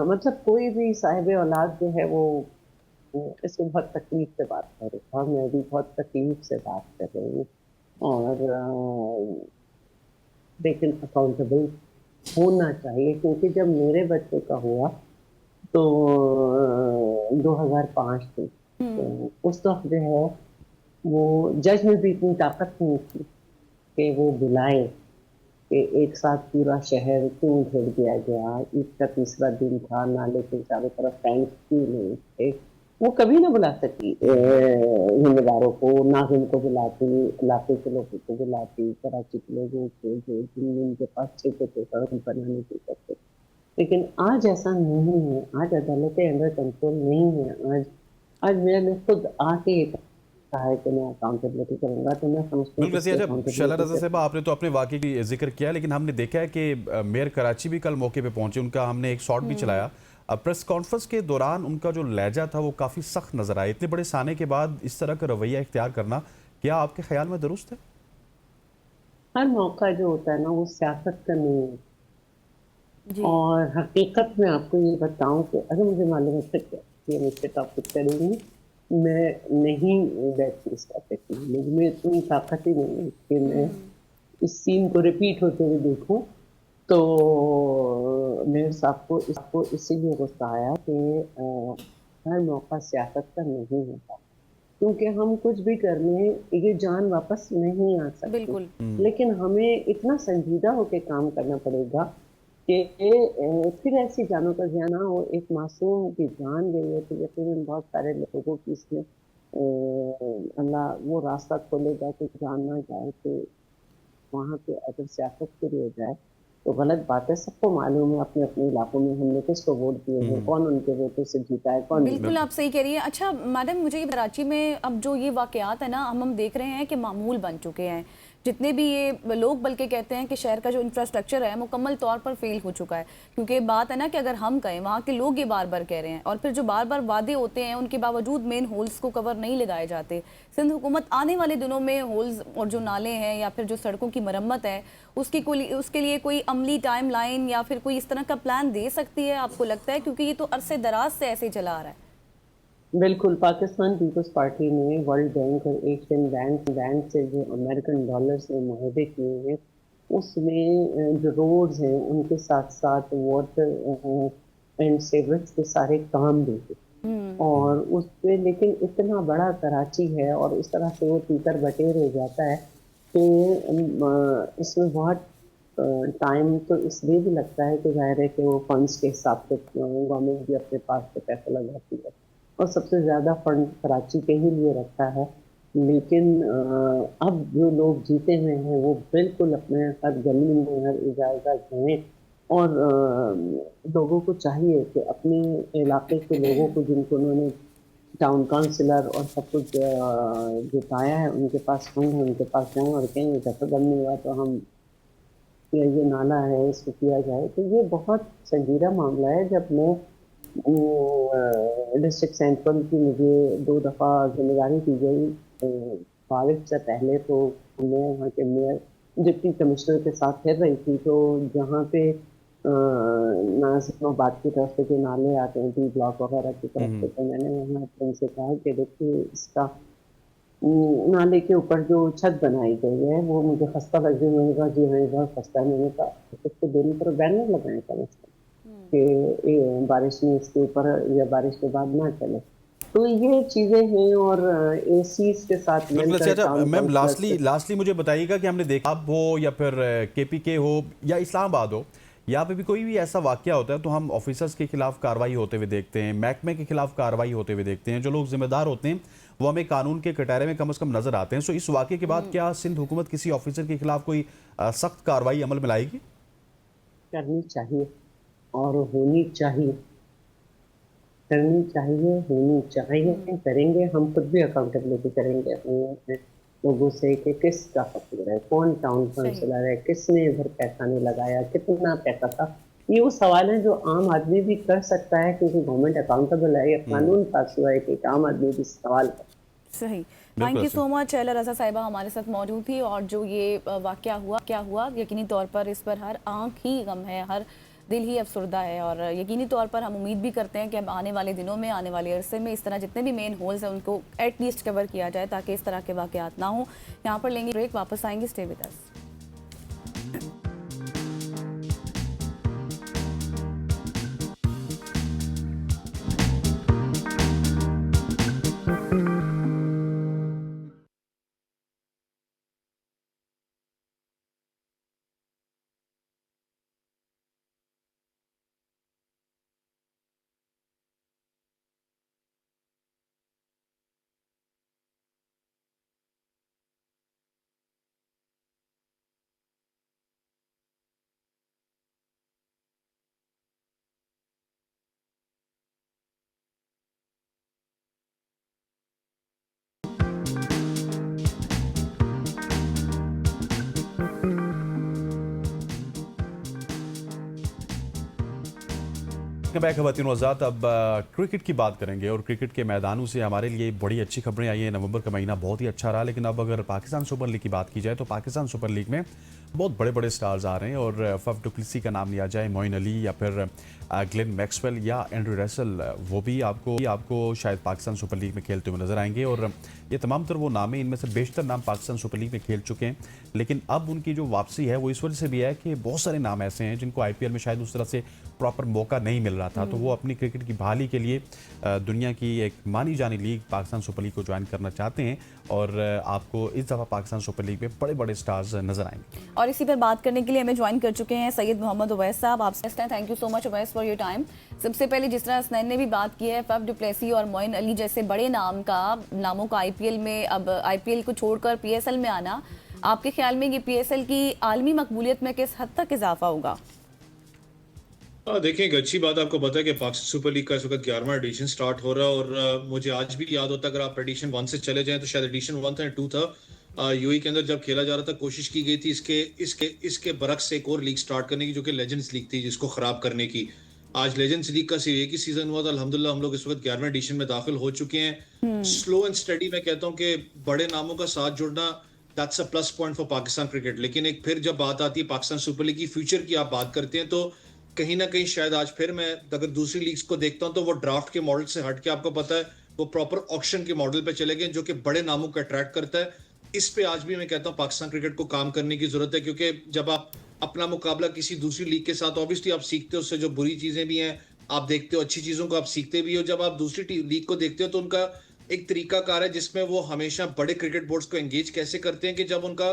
मतलब कोई भी साहिब औलाद जो है वो इसको बहुत तकलीफ से बात कर रहा है, और मैं भी बहुत तकलीफ से बात कर रही हूँ। और लेकिन अकाउंटेबल होना चाहिए, क्योंकि जब मेरे बच्चे का हुआ तो 2005 में, तो उस वक्त जो है वो जज में भी इतनी ताकत नहीं थी कि वो बुलाए कि एक साथ पूरा शहर क्यों घेर दिया गया। ईद का तीसरा दिन था, नाले के चारों तरफ टैंक क्यों नहीं थे। वो कभी ना बुला सकी जिम्मेदारों को, ना उनको बुलाती, इलाके के लोगों को बुलाती, कराची के लोगों को जो जिनके पास छः थे सड़क बनाने की करते। लेकिन आज ऐसा नहीं है, आज अदालतें अंडर कंट्रोल नहीं है। आज मैंने खुद आके ये कहा है कि मैं अकाउंटेबिलिटी करूंगा, तो मैं समझती हूँ बिल्कुल सही। अच्छा शैला अकाउंटेबिलिटी रज़ा साहब, आपने तो अपने वाक़े की जिक्र किया, लेकिन हमने देखा है कि मेयर कराची भी कल मौके पे पहुंचे, उनका हमने एक शॉट भी चलाया। प्रेस कॉन्फ्रेंस के दौरान उनका जो लहजा था वो काफ़ी सख्त नज़र आया। इतने बड़े साने के बाद इस तरह का रवैया इख्तियार करना क्या आपके ख्याल में दुरुस्त है? हर मौका जो होता है ना वो सियासत का नहीं है। जी और हकीकत में आपको ये बताऊं कि अगर मुझे मालूम है कि हम इससे टॉपिक करेंगे, मैं नहीं बैठती इस टॉपिक में, लेकिन मैं इतनी ताकत ही नहीं है कि मैं इस सीन को रिपीट होते हुए देखूं। तो मेरे साहब को इसीलिए गुस्सा आया कि हर मौका सियासत का नहीं होता, क्योंकि हम कुछ भी कर लें ये जान वापस नहीं आ सकती। बिल्कुल लेकिन हमें इतना संजीदा होकर काम करना पड़ेगा कि फिर ऐसी जानों का ज़िया ना हो। एक मासूम की जान गई है तो यकीनन बहुत सारे लोगों की इसमें अल्लाह वो रास्ता खोलेगा कि जान ना जाए। तो वहाँ पे अगर सियासत शुरू हो जाए तो गलत बात है। सबको मालूम है अपने अपने इलाकों में हमने किसको वोट दिए हैं, कौन उनके वोटों से जीता है, कौन नहीं। बिल्कुल आप सही कह रही हैं। अच्छा मैडम, मुझे ये कराची में अब जो ये वाकयात है ना, हम देख रहे हैं कि मामूल बन चुके हैं। जितने भी ये लोग बल्कि कहते हैं कि शहर का जो इंफ्रास्ट्रक्चर है मुकम्मल तौर पर फेल हो चुका है। क्योंकि बात है ना कि अगर हम कहें, वहाँ के लोग ये बार बार कह रहे हैं, और फिर जो बार बार वादे होते हैं उनके बावजूद मेन होल्स को कवर नहीं लगाए जाते। सिंध हुकूमत आने वाले दिनों में होल्स और जो नाले हैं या फिर जो सड़कों की मरम्मत है उसके लिए कोई अमली टाइम लाइन या फिर कोई इस तरह का प्लान दे सकती है, आपको लगता है? क्योंकि ये तो अरसे दराज से ऐसे चला आ रहा है। बिल्कुल, पाकिस्तान पीपल्स पार्टी ने वर्ल्ड बैंक और एशियन बैंक से जो अमेरिकन डॉलर्स में मुआहदे किए हैं, उसमें जो रोड्स हैं उनके साथ साथ वाटर एंड सेवरेज के सारे काम भी हैं। और उस पे लेकिन इतना बड़ा कराची है और इस तरह से वो तीतर बटेर हो जाता है कि इसमें बहुत टाइम तो इसलिए भी लगता है कि जाहिर है कि वो फंड्स के हिसाब से गवर्नमेंट भी अपने पास से पैसा लगाती है, और सबसे ज़्यादा फंड कराची के ही लिए रखता है। लेकिन अब जो लोग जीते हुए हैं वो बिल्कुल अपने हर गली में हर इजाज़त जाएँ, और लोगों को चाहिए कि अपने इलाके के लोगों को, जिनको उन्होंने टाउन काउंसिलर और सब कुछ जिताया है, उनके पास फंड है, उनके पास जाएँ और कहें जैसा बन नहीं हुआ तो हम ये नाला है इसको किया जाए। तो ये बहुत संजीदा मामला है। जब मैं डिस्ट्रिक्ट सेंट्रल की मुझे 2 दफ़ा जिम्मेदारी दी गई बारिश से पहले, तो मैं वहाँ के मेयर डिप्टी कमिश्नर के साथ फिर रही थी। तो जहाँ पे नाज़िमाबाद की तरफ से जो नाले आते हैं डी ब्लॉक वगैरह की तरफ से, तो मैंने वहाँ उनसे कहा कि देखिए इसका नाले के ऊपर जो छत बनाई गई है वो मुझे खस्ता लग गई। मैंने कहा जी हाँ बहुत खस्ता है। मैंने कहा उसके दोनों तरफ बैनर लगाए कम से कम कि बारिश में इसके ऊपर या बारिश के बाद ना चले। तो ये चीजें हैं और एसी के साथ बिल्कुल। मिलकर अच्छा टाउन मैम, काउंसिलर लास्टली मुझे बताइएगा कि हमने देखा अब हो या फिर केपीके हो या इस्लामाबाद हो, यहाँ पे भी कोई भी ऐसा वाकया होता है तो हम ऑफिसर्स के खिलाफ कार्रवाई होते हुए देखते हैं, महकमे के खिलाफ कार्रवाई होते हुए देखते हैं, जो लोग जिम्मेदार होते हैं वो हमें कानून के कटहरे में कम से कम नजर आते हैं। सो इस वाकये के बाद क्या सिंध हुकूमत किसी ऑफिसर के खिलाफ कोई सख्त कार्रवाई अमल में लाएगी? करनी चाहिए और होनी चाहिए, करनी चाहिए, होनी चाहिए। करेंगे, हम खुद भी अकाउंटेबिलिटी करेंगे अपने लोगों से कि किसका कसूर है, कौन टाउन काउंसिलर है, किसने इधर पैसा नहीं लगाया, कितना पैसा था। ये वो सवाल है जो आम आदमी भी कर सकता है क्योंकि गवर्नमेंट अकाउंटेबल है। ये कानून पास हुआ है कि एक आम आदमी भी सवाल कर। सही। Thank you so much. एला रजा साहिबा हमारे साथ मौजूद थी और जो ये वाकया हुआ यकीनी तौर पर इस पर हर आंख ही गम है, हर दिल ही अफसरदा है और यकीनी तौर पर हम उम्मीद भी करते हैं कि अब आने वाले दिनों में, आने वाले अरसे में इस तरह जितने भी मेन होल्स हैं उनको एटलीस्ट कवर किया जाए ताकि इस तरह के वाकयात ना हो। यहाँ पर लेंगे ब्रेक, वापस आएंगे, स्टे विद अस। बैक खवातीन वज़ात। अब क्रिकेट की बात करेंगे और क्रिकेट के मैदानों से हमारे लिए बड़ी अच्छी खबरें आई हैं। नवंबर का महीना बहुत ही अच्छा रहा, लेकिन अब अगर पाकिस्तान सुपर लीग की बात की जाए तो पाकिस्तान सुपर लीग में बहुत बड़े बड़े स्टार्स आ रहे हैं और फफ डु प्लेसी का नाम लिया जाए, मोइन अली या फिर ग्लेन मैक्सवेल या एंड्रू रसेल, वो भी आपको शायद पाकिस्तान सुपर लीग में खेलते हुए नजर आएंगे। और ये तमाम तर वो नाम हैं, इनमें से बेशतर नाम पाकिस्तान सुपर लीग में खेल चुके हैं, लेकिन अब उनकी जो वापसी है वो इस वजह से भी है कि बहुत सारे नाम ऐसे हैं जिनको IPL में शायद उस तरह से प्रॉपर मौका नहीं मिल रहा था, तो वो अपनी क्रिकेट की बहाली के लिए दुनिया की एक मानी जानी लीग पाकिस्तान सुपर लीग को ज्वाइन करना चाहते हैं और आपको इस दफ़ा पाकिस्तान सुपर लीग में बड़े बड़े स्टार्स नजर आएंगे। और इसी पर बात करने के लिए हमें ज्वाइन कर चुके हैं सैयद मोहम्मद उवैस साहब। आपसे thank you so much Uwais for your time. सबसे पहले जिस तरह हसनैन ने भी बात की है, फफ डु प्लेसी और मोइन अली जैसे बड़े नामों का IPL में, अब IPL को छोड़कर PSL में आना, आपके ख्याल में ये PSL की आलमी मकबूलियत में किस हद तक इजाफा होगा? देखिए, एक अच्छी बात आपको पता है कि पाकिस्तान सुपर लीग का इस वक्त 11वां एडिशन स्टार्ट हो रहा है और मुझे आज भी याद होता है, अगर आप एडिशन 1 से चले जाएं तो शायद एडिशन 1 था या 2 था, UAE के अंदर जब खेला जा रहा था, कोशिश की गई थी इसके बरक्स एक और लीग स्टार्ट करने की जो कि लेजेंड्स लीग थी, जिसको खराब करने की। आज लेजेंड्स लीग का सिर्फ एक ही सीजन हुआ था, अल्हम्दुलिल्लाह हम लोग इस वक्त 11वें एडिशन में दाखिल हो चुके हैं। स्लो एंड स्टडी मैं कहता हूँ कि बड़े नामों का साथ जुड़ना that's a plus point for Pakistan cricket. लेकिन एक फिर जब बात आती है पाकिस्तान सुपर लीग की फ्यूचर की आप बात करते हैं तो कहीं ना कहीं शायद आज फिर मैं अगर दूसरी लीग्स को देखता हूं तो वो ड्राफ्ट के मॉडल से हट के आपको पता है वो प्रॉपर ऑक्शन के मॉडल पे चले गए जो कि बड़े नामों को अट्रैक्ट करता है। इस पे आज भी मैं कहता हूं पाकिस्तान क्रिकेट को काम करने की जरूरत है, क्योंकि जब आप अपना मुकाबला किसी दूसरी लीग के साथ, ऑब्वियसली आप सीखते हो उससे जो बुरी चीजें भी हैं, आप देखते हो अच्छी चीजों को आप सीखते भी हो। जब आप दूसरी लीग को देखते हो तो उनका एक तरीकाकार है जिसमें वो हमेशा बड़े क्रिकेट बोर्ड्स को एंगेज कैसे करते हैं कि जब उनका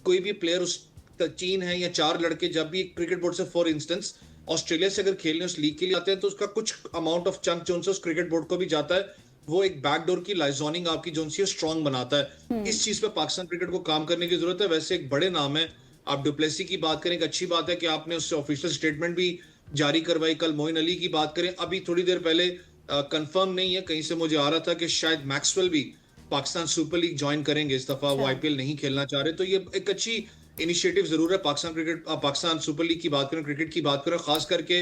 कोई भी प्लेयर उस चीन है या 4 लड़के जब भी क्रिकेट बोर्ड से फॉर इंस्टेंस ऑस्ट्रेलिया से अगर खेलने उस लीग के लिए आते हैं तो उसका कुछ अमाउंट ऑफ चंक जो उस क्रिकेट बोर्ड को भी जाता है, वो एक बैकडोर की लाइजोनिंग आपकी जो सी स्ट्रांग बनाता है। इस चीज पे पाकिस्तान क्रिकेट को काम करने की जरूरत है। वैसे एक बड़े नाम है, आप डुप्लेसी की बात करें, एक अच्छी बात है कि आपने उससे ऑफिशियल स्टेटमेंट भी जारी करवाई। कल मोइन अली की बात करें, अभी थोड़ी देर पहले कंफर्म नहीं है, कहीं से मुझे आ रहा था कि शायद मैक्सवेल भी पाकिस्तान सुपर लीग ज्वाइन करेंगे इस दफा, वो IPL नहीं खेलना चाह रहे। तो ये एक अच्छी इनिशिएटिव जरूर है। पाकिस्तान सुपर लीग की बात करें, क्रिकेट की बात करें, खास करके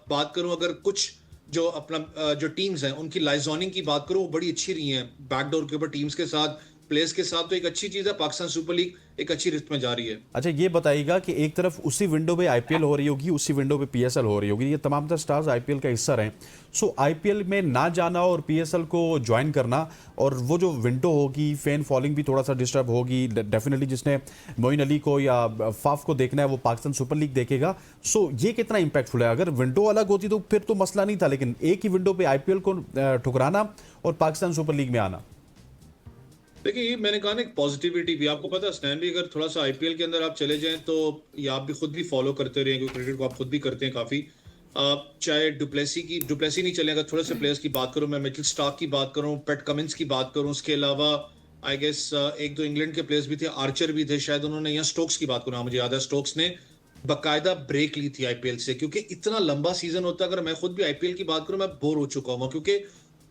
बात करूं अगर कुछ जो अपना जो टीम्स हैं उनकी लाइजोनिंग की बात करूं, वो बड़ी अच्छी रही हैं बैकडोर के ऊपर टीम्स के साथ प्लेयर्स के साथ तो एक अच्छी चीज है, पाकिस्तान सुपर लीग एक अच्छी रित में जा रही है। अच्छा, ये बताइएगा कि एक तरफ उसी विंडो पे आईपीएल हो रही होगी, उसी विंडो पे पीएसएल हो रही होगी, ये तमाम तर स्टार्स आईपीएल का हिस्सा रहे, सो आईपीएल में ना जाना और पीएसएल को ज्वाइन करना, और वो जो विंडो होगी फैन फॉलोइंग भी थोड़ा सा डिस्टर्ब होगी डेफिनेटली। जिसने मोइन अली को या फाफ को देखना है वो पाकिस्तान सुपर लीग देखेगा। सो ये कितना इंपैक्टफुल है? अगर विंडो अलग होती तो फिर तो मसला नहीं था, लेकिन एक ही विंडो पे आईपीएल को ठुकराना और पाकिस्तान सुपर लीग में आना। देखिए, ये मैंने कहा ना, एक पॉजिटिविटी भी आपको पता है स्नैन भी, अगर थोड़ा सा आईपीएल के अंदर आप चले जाएं तो ये आप भी खुद भी फॉलो करते रहे, क्योंकि क्रिकेट को आप खुद भी करते हैं काफी। चाहे डुप्लेसी नहीं चले, अगर थोड़े से प्लेयर्स की बात करूं, मैं मिचेल स्टार्क की बात करूं, पैट कमिंस की बात करूं, उसके अलावा आई गेस एक दो इंग्लैंड के प्लेयर्स भी थे, आर्चर भी थे शायद, उन्होंने, या स्टोक्स की बात करूं, मुझे याद है स्टोक्स ने बाकायदा ब्रेक ली थी आईपीएल से, क्योंकि इतना लंबा सीजन होता है। अगर मैं खुद भी आईपीएल की बात करूं, मैं बोर हो चुका हूं, क्योंकि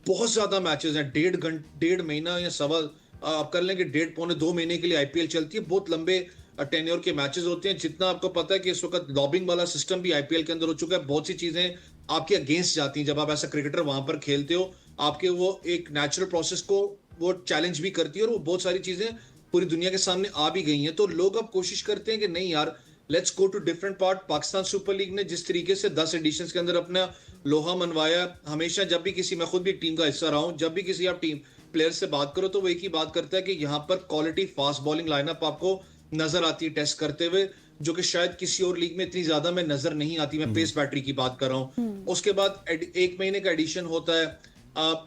बहुत ज्यादा मैचेस हैं, 1.5 महीना या सवा आप कर लेंगे, 1.5-2 महीने के लिए आईपीएल चलती है, बहुत लंबे टेन्योर के मैचेस होते हैं। जितना आपको पता है कि इस वक्त लॉबिंग वाला सिस्टम भी आईपीएल के अंदर हो चुका है, बहुत सी चीजें आपके अगेंस्ट जाती हैं जब आप ऐसा क्रिकेटर वहां पर खेलते हो, आपके वो एक नेचुरल प्रोसेस को वो चैलेंज भी करती है, और वो बहुत सारी चीजें पूरी दुनिया के सामने आ भी गई हैं। तो लोग अब कोशिश करते हैं कि नहीं यार, let's go to different part. Pakistan super league ने जिस तरीके से 10 एडिशंस के अंदर अपना लोहा मनवाया, हमेशा जब भी किसी, मैं खुद भी टीम का हिस्सा रहा हूं, जब भी किसी आप टीम प्लेयर से बात करो तो वो एक ही बात करता है कि यहाँ पर क्वालिटी फास्ट बॉलिंग लाइनअप आपको नजर आती है टेस्ट करते हुए, जो कि शायद किसी और लीग में इतनी ज्यादा में नजर नहीं आती। मैं पेस बैटरी की बात कर रहा हूँ। उसके बाद 1 महीने का एडिशन होता है,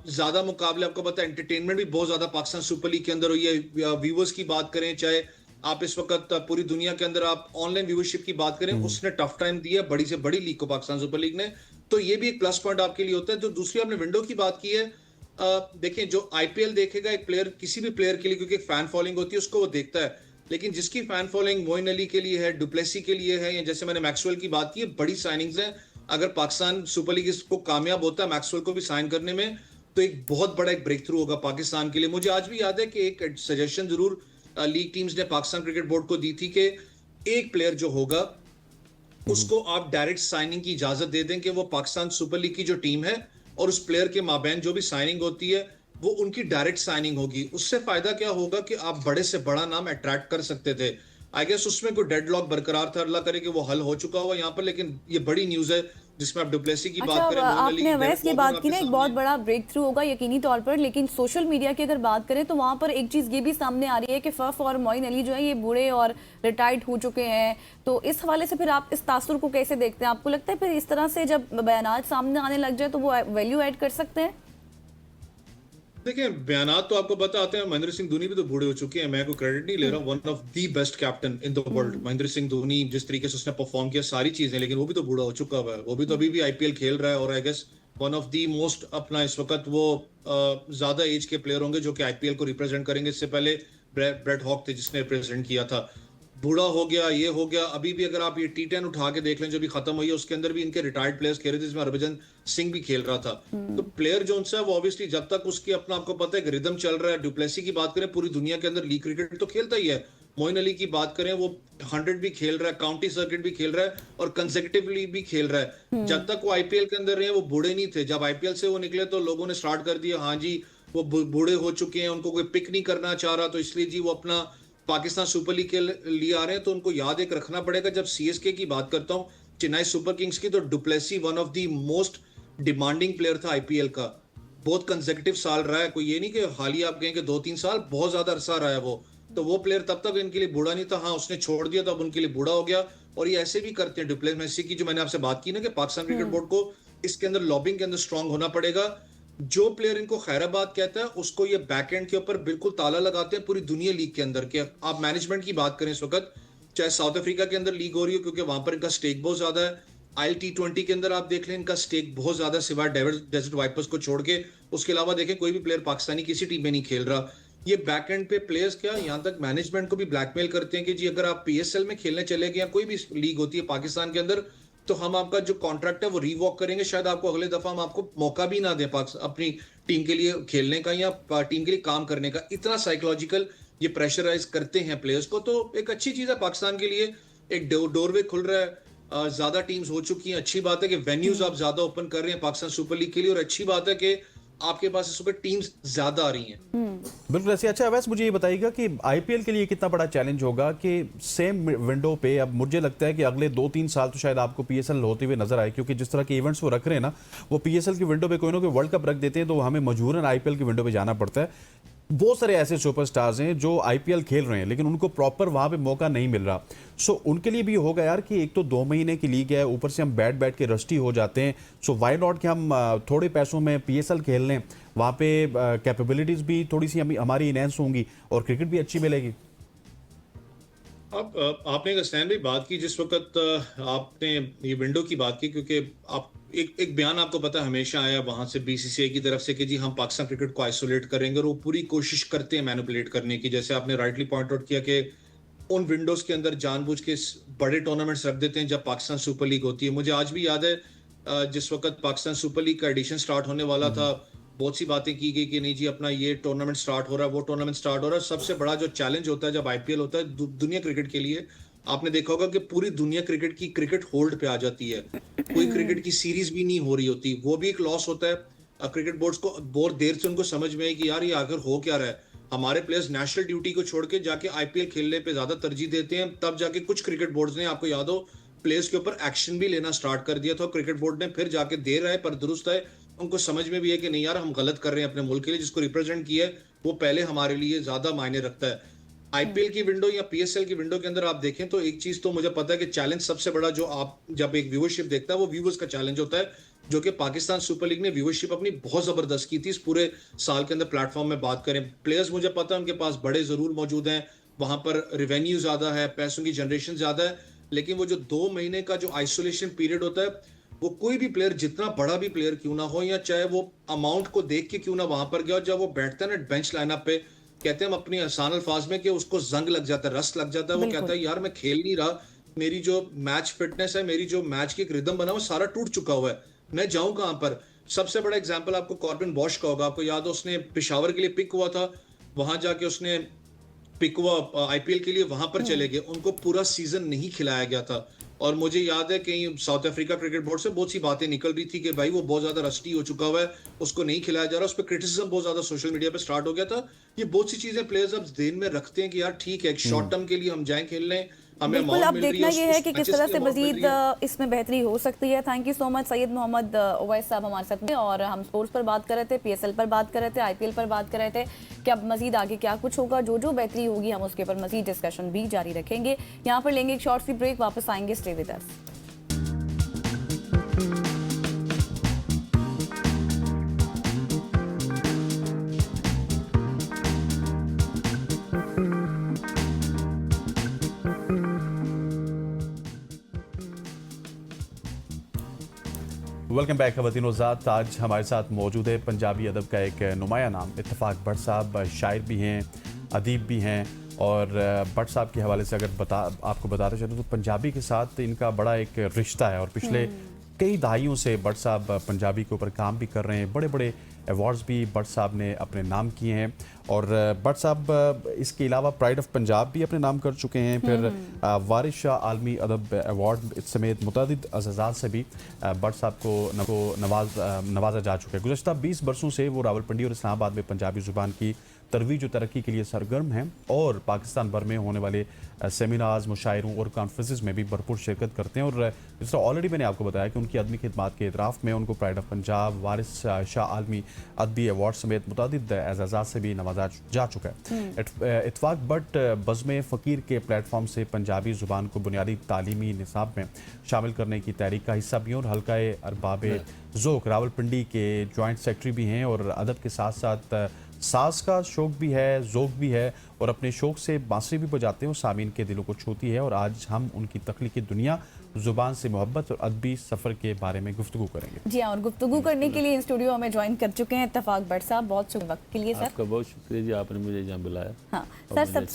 ज्यादा मुकाबले, आपको पता है एंटरटेनमेंट भी बहुत ज्यादा पाकिस्तान सुपर लीग के अंदर हुई है। व्यूवर्स की बात करें, चाहे आप इस वक्त पूरी दुनिया के अंदर आप ऑनलाइन व्यूवरशिप की बात करें, उसने टफ टाइम दिया बड़ी से बड़ी लीग को, पाकिस्तान सुपर लीग ने, तो ये भी एक प्लस पॉइंट आपके लिए होता है। जो दूसरी आपने विंडो की बात की है, देखें, जो आईपीएल देखेगा एक प्लेयर, किसी भी प्लेयर के लिए, क्योंकि फैन फॉलोइंग होती है, उसको वो देखता है, लेकिन जिसकी फैन फॉलोइंग मोइन अली के लिए है, डुप्लेसी के लिए है, या जैसे मैंने मैक्सवेल की बात की है, बड़ी साइनिंग्स हैं। अगर पाकिस्तान सुपर लीग इसको कामयाब होता है मैक्सवेल को भी साइन करने में, तो एक बहुत बड़ा एक ब्रेक थ्रू होगा पाकिस्तान के लिए। मुझे आज भी याद है कि एक सजेशन जरूर लीग टीम्स ने पाकिस्तान क्रिकेट बोर्ड को दी थी कि एक प्लेयर जो होगा उसको आप डायरेक्ट साइनिंग की इजाजत दे दें, कि वो पाकिस्तान सुपर लीग की जो टीम है और उस प्लेयर के माबैन जो भी साइनिंग होती है वो उनकी डायरेक्ट साइनिंग होगी। उससे फायदा क्या होगा कि आप बड़े से बड़ा नाम अट्रैक्ट कर सकते थे। आई गेस उसमें कोई डेडलॉक बरकरार था, अल्लाह करे कि वो हल हो चुका हुआ यहाँ पर, लेकिन ये बड़ी न्यूज है जिसमें आप डुप्लेसी की बात करें, आपने अवैस की बात की ना, एक बहुत बड़ा ब्रेक थ्रू होगा यकीनी तौर पर, लेकिन सोशल मीडिया की अगर बात करें तो वहां पर एक चीज ये भी सामने आ रही है कि फफ और मोइन अली जो है ये बूढ़े और रिटायर्ड हो चुके हैं। तो इस हवाले से फिर आप इस तासुर को कैसे देखते हैं? आपको लगता है फिर इस तरह से जब बयानात सामने आने लग जाए तो वो वैल्यू ऐड कर सकते हैं? देखिए, बयानात तो आपको पता आते हैं, महेंद्र सिंह धोनी भी तो बूढ़े हो चुके हैं, मैं कोई क्रेडिट नहीं ले रहा हूँ, one of the best captain in the world Mahendra Singh Dhoni, जिस तरीके से उसने परफॉर्म किया सारी चीजें, लेकिन वो भी तो बूढ़ा हो चुका हुआ है, वो भी तो अभी भी आईपीएल खेल रहा है, और I guess one of the most अपना इस वक्त वो ज्यादा एज के प्लेयर होंगे जो कि आईपीएल को रिप्रेजेंट करेंगे। इससे पहले ब्रेट हॉक थे जिसने रिप्रेजेंट किया था, बूढ़ा हो गया, ये हो गया। अभी भी अगर आप ये T10 उठा के देख लें जो भी खत्म हुई है, उसके अंदर भी इनके रिटायर्ड प्लेयर्स खेल रहे थे, जिसमें हरभजन सिंह भी खेल रहा था। तो प्लेयर जो उनसे है वो ऑब्वियसली जब तक उसकी अपना, आपको पता है कि रिदम चल रहा है। डुप्लेसी की बात करें, पूरी दुनिया के अंदर लीग क्रिकेट तो खेलता ही है। मोइन अली की बात करें, वो 100 भी खेल रहा है, काउंटी सर्किट भी खेल रहा है, और कंसेक्यूटिवली भी खेल रहा है। जब तक वो आईपीएल के अंदर रहे वो बूढ़े नहीं थे। जब आईपीएल से वो निकले तो लोगों ने स्टार्ट कर दिया, हाँ जी वो बूढ़े हो चुके हैं, उनको कोई पिक नहीं करना चाह रहा, तो इसलिए जी वो अपना पाकिस्तान सुपर लीग के लिए आ रहे हैं। तो उनको याद एक रखना पड़ेगा, जब सीएसके की बात करता हूं, चेन्नई सुपर किंग्स की, तो du Plessis one of the most demanding player था आईपीएल का। बहुत कंसेक्यूटिव साल रहा है, कोई ये नहीं कि हालिया आप कहें कि 2-3 साल, बहुत ज्यादा अरसा रहा है वो। तो वो प्लेयर तब तक इनके लिए बूढ़ा नहीं था, हाँ उसने छोड़ दिया तो अब उनके लिए बूढ़ा हो गया। और ये ऐसे भी करते हैं डुप्लेसी की, जो मैंने आपसे बात की ना कि पाकिस्तान क्रिकेट बोर्ड को इसके अंदर लॉबिंग के अंदर स्ट्रांग होना पड़ेगा। जो प्लेयर इनको खैराबाद कहता है उसको ये बैकएंड के ऊपर बिल्कुल ताला लगाते हैं पूरी दुनिया लीग के अंदर के। आप मैनेजमेंट की बात करें इस वक्त, चाहे साउथ अफ्रीका के अंदर लीग हो रही हो क्योंकि वहां पर इनका स्टेक बहुत ज्यादा है, ILT20 के अंदर आप देख लें इनका स्टेक बहुत ज्यादा, सिवाय डेजर्ट वाइपर्स को छोड़ के। उसके अलावा देखें कोई भी प्लेयर पाकिस्तानी किसी टीम में नहीं खेल रहा। ये बैकएंड पे प्लेयर्स क्या यहाँ तक मैनेजमेंट को भी ब्लैकमेल करते हैं कि जी अगर आप PSL में खेलने चले गए या कोई भी लीग होती है पाकिस्तान के अंदर, तो हम आपका जो कॉन्ट्रैक्ट है वो रीवॉक करेंगे, शायद आपको अगले दफा हम आपको मौका भी ना दें अपनी टीम के लिए खेलने का या टीम के लिए काम करने का। इतना साइकोलॉजिकल ये प्रेशराइज करते हैं प्लेयर्स को। तो एक अच्छी चीज है पाकिस्तान के लिए, एक डोरवे खुल रहा है, ज्यादा टीम्स हो चुकी हैं। अच्छी बात है कि वेन्यूज आप ज्यादा ओपन कर रहे हैं पाकिस्तान सुपर लीग के लिए, और अच्छी बात है कि आपके पास इस वक्त टीम्स ज्यादा आ रही हैं। बिल्कुल ऐसे। अच्छा वैसे मुझे ये बताइएगा कि आईपीएल के लिए कितना बड़ा चैलेंज होगा कि सेम विंडो पे, अब मुझे लगता है कि अगले 2-3 साल तो शायद आपको पीएसएल होते हुए नजर आए, क्योंकि जिस तरह के इवेंट्स वो रख रहे हैं ना, वो पीएसएल की विंडो पे कोई ना कोई वर्ल्ड कप रख देते हैं, तो हमें मजबूरन आईपीएल की विंडो पे जाना पड़ता है। बहुत सारे ऐसे सुपरस्टार्स हैं जो आईपीएल खेल रहे हैं लेकिन उनको प्रॉपर वहां पे मौका नहीं मिल रहा। सो उनके लिए भी होगा यार कि एक तो 2 महीने की लीग है, ऊपर से हम बैठ बैठ के रस्टी हो जाते हैं। सो वाई नॉट कि हम थोड़े पैसों में पीएसएल खेल लें, वहां पे कैपेबिलिटीज भी थोड़ी सी हमारी इनहेंस होंगी और क्रिकेट भी अच्छी मिलेगी। अब आपने एक हसनैन भाई बात की, जिस वक्त आपने ये विंडो की बात की, क्योंकि आप एक बयान आपको पता है हमेशा आया वहां से बीसीसीआई की तरफ से कि जी हम पाकिस्तान क्रिकेट को आइसोलेट करेंगे, और वो पूरी कोशिश करते हैं मैनिपुलेट करने की। जैसे आपने राइटली पॉइंट आउट किया कि उन विंडोज के अंदर जानबूझ के बड़े टूर्नामेंट्स रख देते हैं जब पाकिस्तान सुपर लीग होती है। मुझे आज भी याद है जिस वक्त पाकिस्तान सुपर लीग का एडिशन स्टार्ट होने वाला था, बहुत सी बातें की गई कि नहीं जी अपना ये टूर्नामेंट स्टार्ट हो रहा है, वो टूर्नामेंट स्टार्ट हो रहा है। सबसे बड़ा जो चैलेंज होता है जब आईपीएल होता है दुनिया क्रिकेट के लिए, आपने देखा होगा कि पूरी दुनिया क्रिकेट की क्रिकेट होल्ड पे आ जाती है, कोई क्रिकेट की सीरीज भी नहीं हो रही होती। वो भी एक लॉस होता है क्रिकेट बोर्ड्स को। बहुत देर से उनको समझ में आई कि यार ये आखिर हो क्या रहा है, हमारे प्लेयर्स नेशनल ड्यूटी को छोड़ के जाके आईपीएल खेलने पे ज्यादा तरजीह देते हैं। तब जाके कुछ क्रिकेट बोर्ड्स ने, आपको याद हो, प्लेयर्स के ऊपर एक्शन भी लेना स्टार्ट कर दिया था। क्रिकेट बोर्ड ने फिर जाके देर है पर दुरुस्त है, उनको समझ में भी है कि नहीं यार हम गलत कर रहे हैं अपने मुल्क के लिए, जिसको रिप्रेजेंट किया है वो पहले हमारे लिए ज्यादा मायने रखता है। आईपीएल की विंडो या पीएसएल की विंडो के अंदर आप देखें तो एक चीज तो मुझे पता है कि चैलेंज सबसे बड़ा जो आप जब एक व्यूअरशिप देखता है वो व्यूअर्स का चैलेंज होता है, जो कि पाकिस्तान सुपर लीग ने व्यूअरशिप अपनी बहुत जबरदस्त की थी इस पूरे साल के अंदर। प्लेटफॉर्म में बात करें, प्लेयर्स मुझे पता है उनके पास बड़े जरूर मौजूद हैं, वहां पर रेवेन्यू ज्यादा है, पैसों की जनरेशन ज्यादा है, लेकिन वो जो 2 महीने का जो आइसोलेशन पीरियड होता है, वो कोई भी प्लेयर जितना बड़ा भी प्लेयर क्यों ना हो, या चाहे वो अमाउंट को देख के क्यों ना वहां पर गया, जब वो बैठता है ना बेंच लाइनअप पे, कहते हैं हम अपनी आसान अल्फाज में कि उसको जंग लग जाता है, रस लग जाता है। वो कहता है यार मैं खेल नहीं रहा, मेरी जो मैच फिटनेस है, मेरी जो मैच की एक रिदम बना वो सारा टूट चुका हुआ है, मैं जाऊं कहां पर। सबसे बड़ा एग्जांपल आपको कॉर्बिन बॉश का होगा, आपको याद हो उसने पेशावर के लिए पिक हुआ था, वहां जाके उसने पिक हुआ आईपीएल के लिए, वहां पर चले गए, उनको पूरा सीजन नहीं खिलाया गया था। और मुझे याद है कि साउथ अफ्रीका क्रिकेट बोर्ड से बहुत सी बातें निकल रही थी कि भाई वो बहुत ज्यादा रस्टी हो चुका हुआ है, उसको नहीं खिलाया जा रहा, उस पर क्रिटिसिज्म बहुत ज्यादा सोशल मीडिया पे स्टार्ट हो गया था। ये बहुत सी चीजें प्लेयर्स अब दिन में रखते हैं कि यार ठीक है एक शॉर्ट टर्म के लिए हम जाएं खेल लें, हमें बिल्कुल। अब देखना ये है कि किस तरह से मजीद मजीद इसमें बेहतरी हो सकती है। Thank you so much Syed Mohammad Owais sahab हमारे साथ में, और हम स्पोर्ट्स पर बात कर रहे थे, पीएसएल पर बात कर रहे थे, आईपीएल पर बात कर रहे थे कि अब मजीद आगे क्या कुछ होगा, जो जो बेहतरी होगी हम उसके ऊपर मजीद डिस्कशन भी जारी रखेंगे। यहाँ पर लेंगे एक शॉर्ट सी ब्रेक, वापस आएंगे, stay with us. Welcome back खवातीन ज़ात। आज हमारे साथ मौजूद है पंजाबी अदब का एक नुमाया नाम इत्तेफाक भट्ट साहब, शायर भी हैं, अदीब भी हैं, और भट्ट साहब के हवाले से अगर आपको बताते चलूँ तो पंजाबी के साथ इनका बड़ा एक रिश्ता है, और पिछले कई दहाइयों से भट्ट साहब पंजाबी के ऊपर काम भी कर रहे हैं। बड़े बड़े अवार्ड्स भी भट्ट साहब ने अपने नाम किए हैं, और भट्ट साहब इसके अलावा प्राइड ऑफ पंजाब भी अपने नाम कर चुके हैं। फिर वारिस शाह आलमी अदब अवार्ड समेत मुतअद्दिद एज़ाज़ात से भी भट्ट साहब को नवाजा जा चुका है। गुज़श्ता 20 बरसों से वो रावलपिंडी और इस्लामाबाद में पंजाबी ज़ुबान की तरवीज और तरक्की के लिए सरगर्म हैं, और पाकिस्तान भर में होने वाले सेमिनार्स, मुशायरों और कॉन्फ्रेंसेस में भी भरपूर शिरकत करते हैं। और जिस तरह ऑलरेडी मैंने आपको बताया कि उनकी अदमी खिदमात के इतराफ़ में उनको प्राइड ऑफ पंजाब, वारिस शाह आलमी अदबी अवार्ड समेत मुतअद्दिद एज़ाज़ात से भी नवाजा जा चुका है। इत्तेफाक भट्ट बज़्म फ़कीर के प्लेटफॉर्म से पंजाबी ज़ुबान को बुनियादी तालीमी निसाब में शामिल करने की तहरीक का हिस्सा भी हैं, और हल्का अरबाब ज़ौक़ रावलपिंडी के जॉइंट सेक्रेटरी भी हैं, और अदब के साथ साथ साज का शौक भी है, ज़ौक़ भी है, और अपने शौक से बांसुरी भी बजाते हैं और सामीन के दिलों को छूती है। और आज हम उनकी तख्लीकी दुनिया, ज़ुबान से मोहब्बत और अदबी सफ़र के बारे में गुफ्तगू करेंगे। जी हाँ, और गुफ्तगू करने के लिए स्टूडियो हमें ज्वाइन कर चुके हैं इत्तेफाक भट्ट साहब। बहुत शुक्रिया वक्त के लिए सर। आपका बहुत शुक्रिया जी, आपने मुझे यहाँ बुलाया। हाँ सर,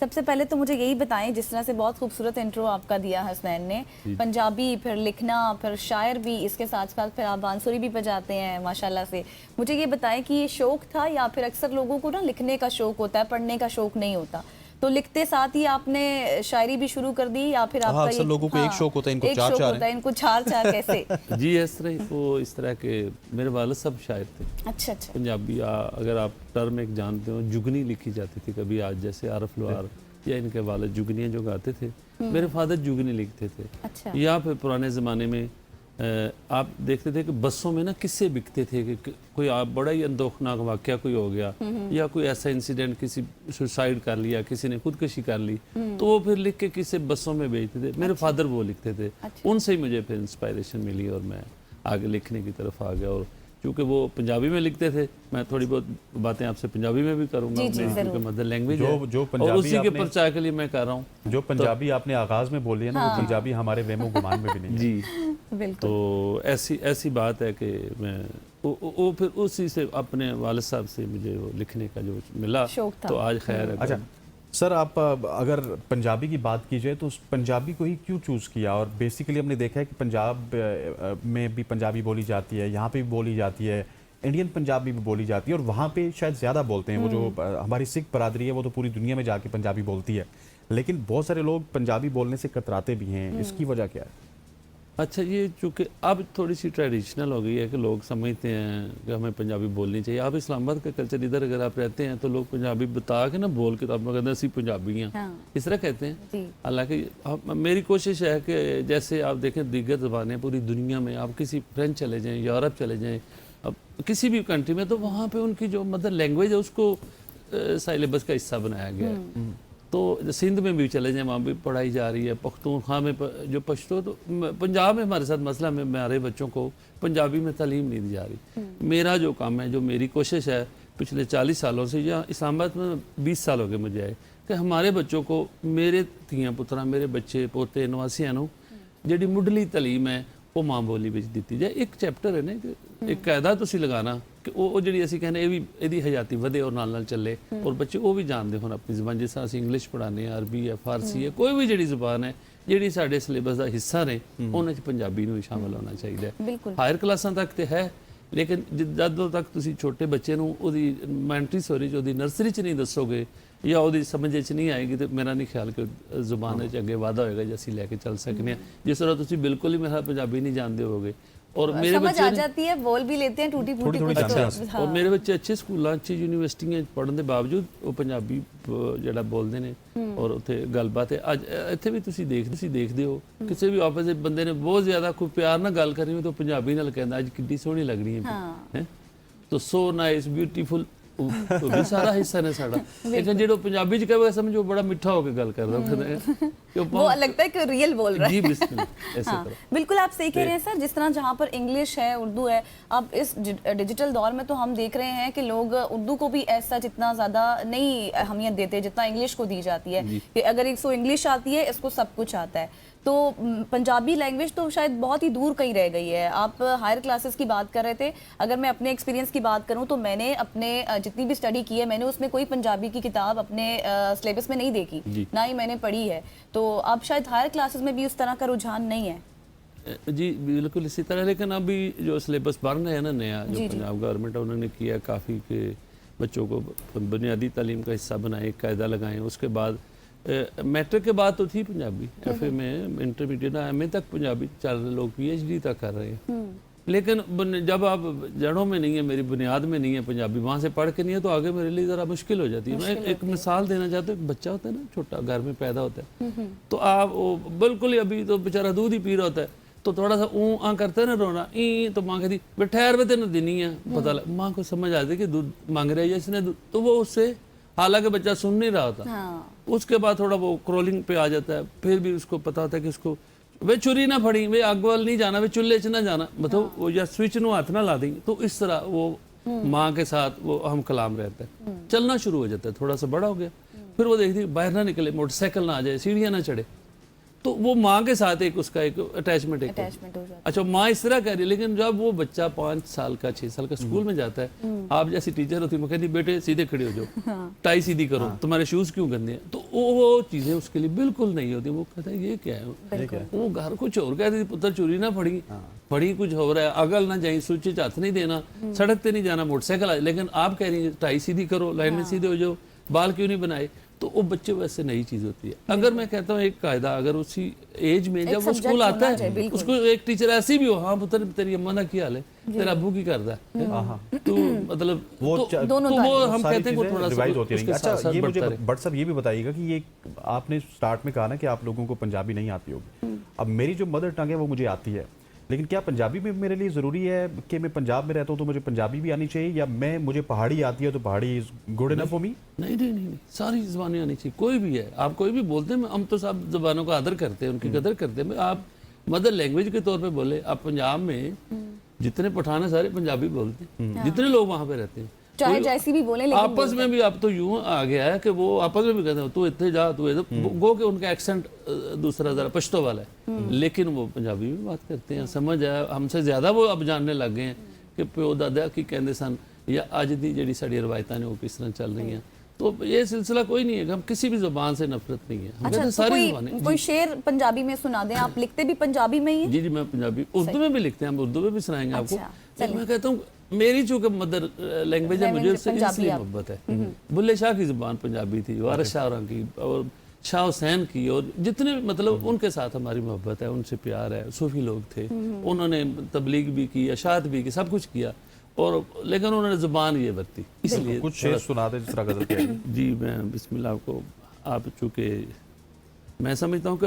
सबसे पहले तो मुझे यही बताएं, जिस तरह से बहुत खूबसूरत इंट्रो आपका दिया हसनैन ने, पंजाबी, फिर लिखना, फिर शायर भी, इसके साथ साथ फिर आप बांसुरी भी बजाते हैं माशाल्लाह से। मुझे ये बताएं कि ये शौक था, या फिर अक्सर लोगों को ना लिखने का शौक होता है, पढ़ने का शौक नहीं होता, तो लिखते साथ ही आपने शायरी भी शुरू कर दी या फिर आपका अक्सर लोगों को एक शौक होता है, इनको एक चार शौक चार होता है, इनको चार चार कैसे? जी इस तरह वो इस तरह के मेरे वालिद सब शायर थे अच्छा अच्छा। पंजाबी। अगर आप टर्म एक जानते हो, जुगनी लिखी जाती थी कभी, आज जैसे आरफ लवार या इनके वालिद जुगनियाँ जो गाते थे, मेरे फादर जुगनी लिखते थे। अच्छा। या फिर पुराने ज़माने में आप देखते थे कि बसों में ना किस्से बिकते थे कि कोई आप बड़ा ही अंदोखनाक वाक़या कोई हो गया या कोई ऐसा इंसिडेंट, किसी सुसाइड कर लिया, किसी ने खुदकुशी कर ली, तो वो फिर लिख के किस्से बसों में भेजते थे। मेरे फादर वो लिखते थे। उनसे ही मुझे फिर इंस्पायरेशन मिली और मैं आगे लिखने की तरफ आ गया। और क्योंकि वो पंजाबी में लिखते थे, मैं थोड़ी बहुत बातें आपसे पंजाबी में भी करूंगा, क्योंकि मदर लैंग्वेज है और उसी के परचाए के लिए मैं कर रहा हूँ। जो पंजाबी आपने आगाज में बोली है ना, वो पंजाबी हमारे वेमो गुमान में भी नहीं है। जी बिल्कुल। तो ऐसी बात है कि मैं वो फिर उसी से अपने वालिद साहब से मुझे वो लिखने का जो मिला, तो आज खैर है। अच्छा सर, आप अगर पंजाबी की बात की जाए तो उस पंजाबी को ही क्यों चूज़ किया? और बेसिकली हमने देखा है कि पंजाब में भी पंजाबी बोली जाती है, यहाँ पे भी बोली जाती है, इंडियन पंजाबी भी बोली जाती है और वहाँ पे शायद ज़्यादा बोलते हैं। वो जो हमारी सिख बरादरी है वो तो पूरी दुनिया में जाके पंजाबी बोलती है, लेकिन बहुत सारे लोग पंजाबी बोलने से कतराते भी हैं। इसकी वजह क्या है? अच्छा, ये चूँकि अब थोड़ी सी ट्रेडिशनल हो गई है कि लोग समझते हैं कि हमें पंजाबी बोलनी चाहिए। आप इस्लामाबाद का कल्चर इधर अगर आप रहते हैं तो लोग पंजाबी बता के ना बोल के तो आप कहते हैं असी पंजाबी हैं, इस तरह कहते हैं। हालांकि मेरी कोशिश है कि जैसे आप देखें दीगर ज़बानें पूरी दुनिया में, आप किसी फ्रेंच चले जाएँ, यूरोप चले जाएँ, अब किसी भी कंट्री में, तो वहाँ पर उनकी जो मदर लैंग्वेज है उसको सिलेबस का हिस्सा बनाया गया है। तो सिंध में भी चले जाएं, वहाँ भी पढ़ाई जा रही है। पख्तूनख्वा में जो पश्तो, तो पंजाब में हमारे साथ मसला में हमारे बच्चों को पंजाबी में तालीम नहीं दी जा रही। मेरा जो काम है, जो मेरी कोशिश है पिछले 40 सालों से, या इस्लामाबाद में 20 साल हो गए मुझे आए, कि हमारे बच्चों को, मेरे धियाँ पुत्रा, मेरे बच्चे पोते नवासियां नूं जिहड़ी मुढ़ली तालीम है वो माँ बोली विच दित्ती जाए। एक चैप्टर है ना, एक कायदा तुसीं लगाना कि वो जिहड़ी असीं कहने ये भी इहदी हयाती वधे और नाल चले, और बच्चे वो भी जानते होण अपनी ज़बान। जिस तरह असीं इंग्लिश पढ़ाने, अरबी है, फारसी है, कोई भी जिहड़ी ज़बान है जिहड़ी साडे सिलेबस दा हिस्सा ने, उहनां च पंजाबी नूं शामिल होना चाहिए। हायर क्लासां तक ते है, लेकिन ਜਦੋਂ तक तुसीं छोटे बच्चे नूं ਉਹਦੀ ਮੈਂਟਰੀ ਸਟੋਰੀ 'ਚ, ਉਹਦੀ ਨਰਸਰੀ 'ਚ ਨਹੀਂ ਦੱਸੋਗੇ ਜਾਂ ਉਹਦੀ ਸਮਝ 'ਚ ਨਹੀਂ ਆਏਗੀ, ਤੇ ਮੇਰਾ ਨਹੀਂ ਖਿਆਲ ਕਿ ਜ਼ੁਬਾਨ 'ਚ ਅੱਗੇ ਵਾਧਾ ਹੋਏਗਾ ਜੇ ਅਸੀਂ ਲੈ ਕੇ ਚੱਲ ਸਕਨੇ ਹਾਂ। जिस तरह तुसीं बिल्कुल ही मेरा पंजाबी नहीं जानते होगे और मेरे बच्चे आ जाती है, बोल भी लेते हैं टूटी फूटी कुछ तो। और मेरे बच्चे अच्छे स्कूलों, अच्छी यूनिवर्सिटियां पढ़ने के बावजूद वो पंजाबी ਜਿਹੜਾ बोलते हैं और उत्थे गलबात है। अज इत्थे भी तुसीं देखदे हो, किसी भी ऑफिस दे बंदे ने बहुत ज़्यादा कोई प्यार नाल गल करनी हो तो पंजाबी नाल कहंदा अज किड्डी सोहनी लगनी है, तो सो नाइस ब्यूटीफुल, तो भी सारा हिस्सा ने साडा। लेकिन जो पंजाबी च कहे समझो बड़ा मिठा होकर गल कर रहा है, वो लगता है कि रियल बोल रहा है। जी बिल्कुल ऐसे तरह। बिल्कुल आप सही कह रहे हैं सर। जिस तरह जहाँ पर इंग्लिश है, उर्दू है, अब इस डिजिटल दौर में तो हम देख रहे हैं कि लोग उर्दू को भी ऐसा जितना ज़्यादा नहीं अहमियत देते जितना इंग्लिश को दी जाती है, कि अगर इसको इंग्लिश आती है इसको सब कुछ आता है। तो पंजाबी लैंग्वेज तो शायद बहुत ही दूर कहीं रह गई है। आप हायर क्लासेस की बात कर रहे थे, अगर मैं अपने एक्सपीरियंस की बात करूं तो मैंने अपने जितनी भी स्टडी की है, मैंने उसमें कोई पंजाबी की किताब अपने सिलेबस में नहीं देखी, ना ही मैंने पढ़ी है। तो अब शायद हायर क्लासेस में भी उस तरह का रुझान नहीं है। जी बिल्कुल इसी तरह। लेकिन अभी जो सिलेबस बन रहा है ना नया, जो पंजाब गवर्नमेंट उन्होंने किया काफ़ी के बच्चों को बुनियादी तालीम का हिस्सा बनाए, कायदा लगाएं। उसके बाद मैट्रिक के बाद तो थी पंजाबी, FA में, इंटरमीडिएट MA तक पंजाबी चल रहे, लोग PhD तक कर रहे हैं। लेकिन जब आप जड़ों में नहीं है, मेरी बुनियाद में नहीं है पंजाबी, वहाँ से पढ़ के नहीं है, तो आगे मेरे लिए ज़रा मुश्किल हो जाती है। मैं एक मिसाल देना चाहता हूँ। एक बच्चा होता है ना छोटा, घर में पैदा होता है, तो आप वो बिल्कुल ही अभी तो बेचारा दूध ही पी रहा होता है, तो थोड़ा सा ऊँ करता है ना रोना, तो माँ कहती बेटा ठहर में तेन देनी है, पता लग, माँ को समझ आती है कि दूध मांग रहा है इसने, तो वो उससे, हालांकि बच्चा सुन नहीं रहा होता, उसके बाद थोड़ा वो क्रोलिंग पे आ जाता है। फिर भी उसको पता होता है कि उसको वे चुरी ना फड़ी, वे अग वाल नहीं जाना, वे चूल्हे च ना जाना, मतलब वो या स्विच नु हाथ ना ला देंगे। तो इस तरह वो माँ के साथ वो हम कलाम रहता है, चलना शुरू हो जाता है। थोड़ा सा बड़ा हो गया, फिर वो देखती बाहर ना निकले, मोटरसाइकिल ना आ जाए, सीढ़ियाँ ना चढ़े, तो वो माँ के साथ एक उसका एक अटैचमेंट हो जाता है। अच्छा, माँ इस तरह कह रही है, लेकिन जब वो बच्चा 5 साल का 6 साल का स्कूल में जाता है, आप जैसी टीचर होती है, मैं कहती बेटे सीधे खड़े हो जाओ, टाई सीधी करो, तुम्हारे शूज क्यों गंदे हैं, तो वो चीज़ें उसके लिए बिल्कुल नहीं होती। वो कहता है ये क्या है, वो घर कुछ और कहती थी, पुत्र चोरी ना फड़ी, फड़ी कुछ हो रहा है, अगल ना जाए, स्विच हाथ नहीं देना, सड़क पे नहीं जाना, मोटरसाइकिल आ, लेकिन आप कह रही है टाई सीधी करो, लाइन में सीधे हो जाओ, बाल क्यों नहीं बनाए। तो वो बच्चे वैसे नई चीज़ होती है। अगर मैं कहता हूँ एक कायदा, अगर उसी एज में जब वो स्कूल आता है उसको एक टीचर ऐसी भी हो, हाँ पुत्र तेरी अम्मा ना की हाल है, तेरा अबू की करदा है, तो मतलब वो वो हम कहते हैं वो थोड़ा रिवाइज होती रहेंगी। अच्छा, ये मुझे बढ़ता बट साहब ये भी बताइएगा कि ये आपने स्टार्ट में कहा ना कि आप लोगों को पंजाबी नहीं आती होगी। अब मेरी जो मदर टंग है वो मुझे आती है, लेकिन क्या पंजाबी में मेरे लिए ज़रूरी है कि मैं पंजाब में रहता हूँ तो मुझे पंजाबी भी आनी चाहिए, या मुझे पहाड़ी आती है तो पहाड़ी is good enough for me? नहीं, सारी ज़बानें आनी चाहिए। कोई भी है, आप कोई भी बोलते हैं, हम तो सब ज़बानों का आदर करते हैं, उनकी कदर करते हैं। आप मदर लैंग्वेज के तौर पे बोले, आप पंजाब में जितने पठान है सारे पंजाबी बोलते हैं, जितने लोग वहाँ पे रहते हैं, चाहे जैसी भी बोले, लेकिन आपस में भी अब तो यूं आ गया है कि वो आपस में भी कहते हैं तू इतने जा, तू इधर गो के उनका एक्सेंट दूसरा जरा पश्तो वाला है, लेकिन वो पंजाबी में बात करते हैं। समझ आया, हमसे ज़्यादा वो अब जानने लग गए हैं कि प्यो दादा की कहते सन या अज दी जी साड़ी रवायतां ने वो किस तरह चल रही हैं। तो ये सिलसिला कोई नहीं है, हम किसी भी ज़ुबान से नफरत नहीं है, हम कहते हैं सारी ज़ुबानें। कोई शेर पंजाबी में सुना दें, आप लिखते भी पंजाबी में ही हैं? जी, मैं पंजाबी, उर्दू में भी लिखते हैं, हम उर्दू में भी सुनाएंगे आपको। मैं कहता हूँ मेरी चूंकि मदर लैंग्वेज है, मुझे उससे इसलिए मोहब्बत है। बुल्ले शाह की ज़ुबान पंजाबी थी, वारिस शाह की और शाह हुसैन की, और जितने मतलब उनके साथ हमारी मोहब्बत है, उनसे प्यार है। सूफी लोग थे, उन्होंने तबलीग भी की, अशात भी की, सब कुछ किया, और लेकिन उन्होंने ज़ुबान ये बरती। इसलिए कुछ शेर सुना दे जिस तरह गजल के। जी, मैं बिस्मिल्लाह आपको, आप चूँकि मैं समझता हूँ कि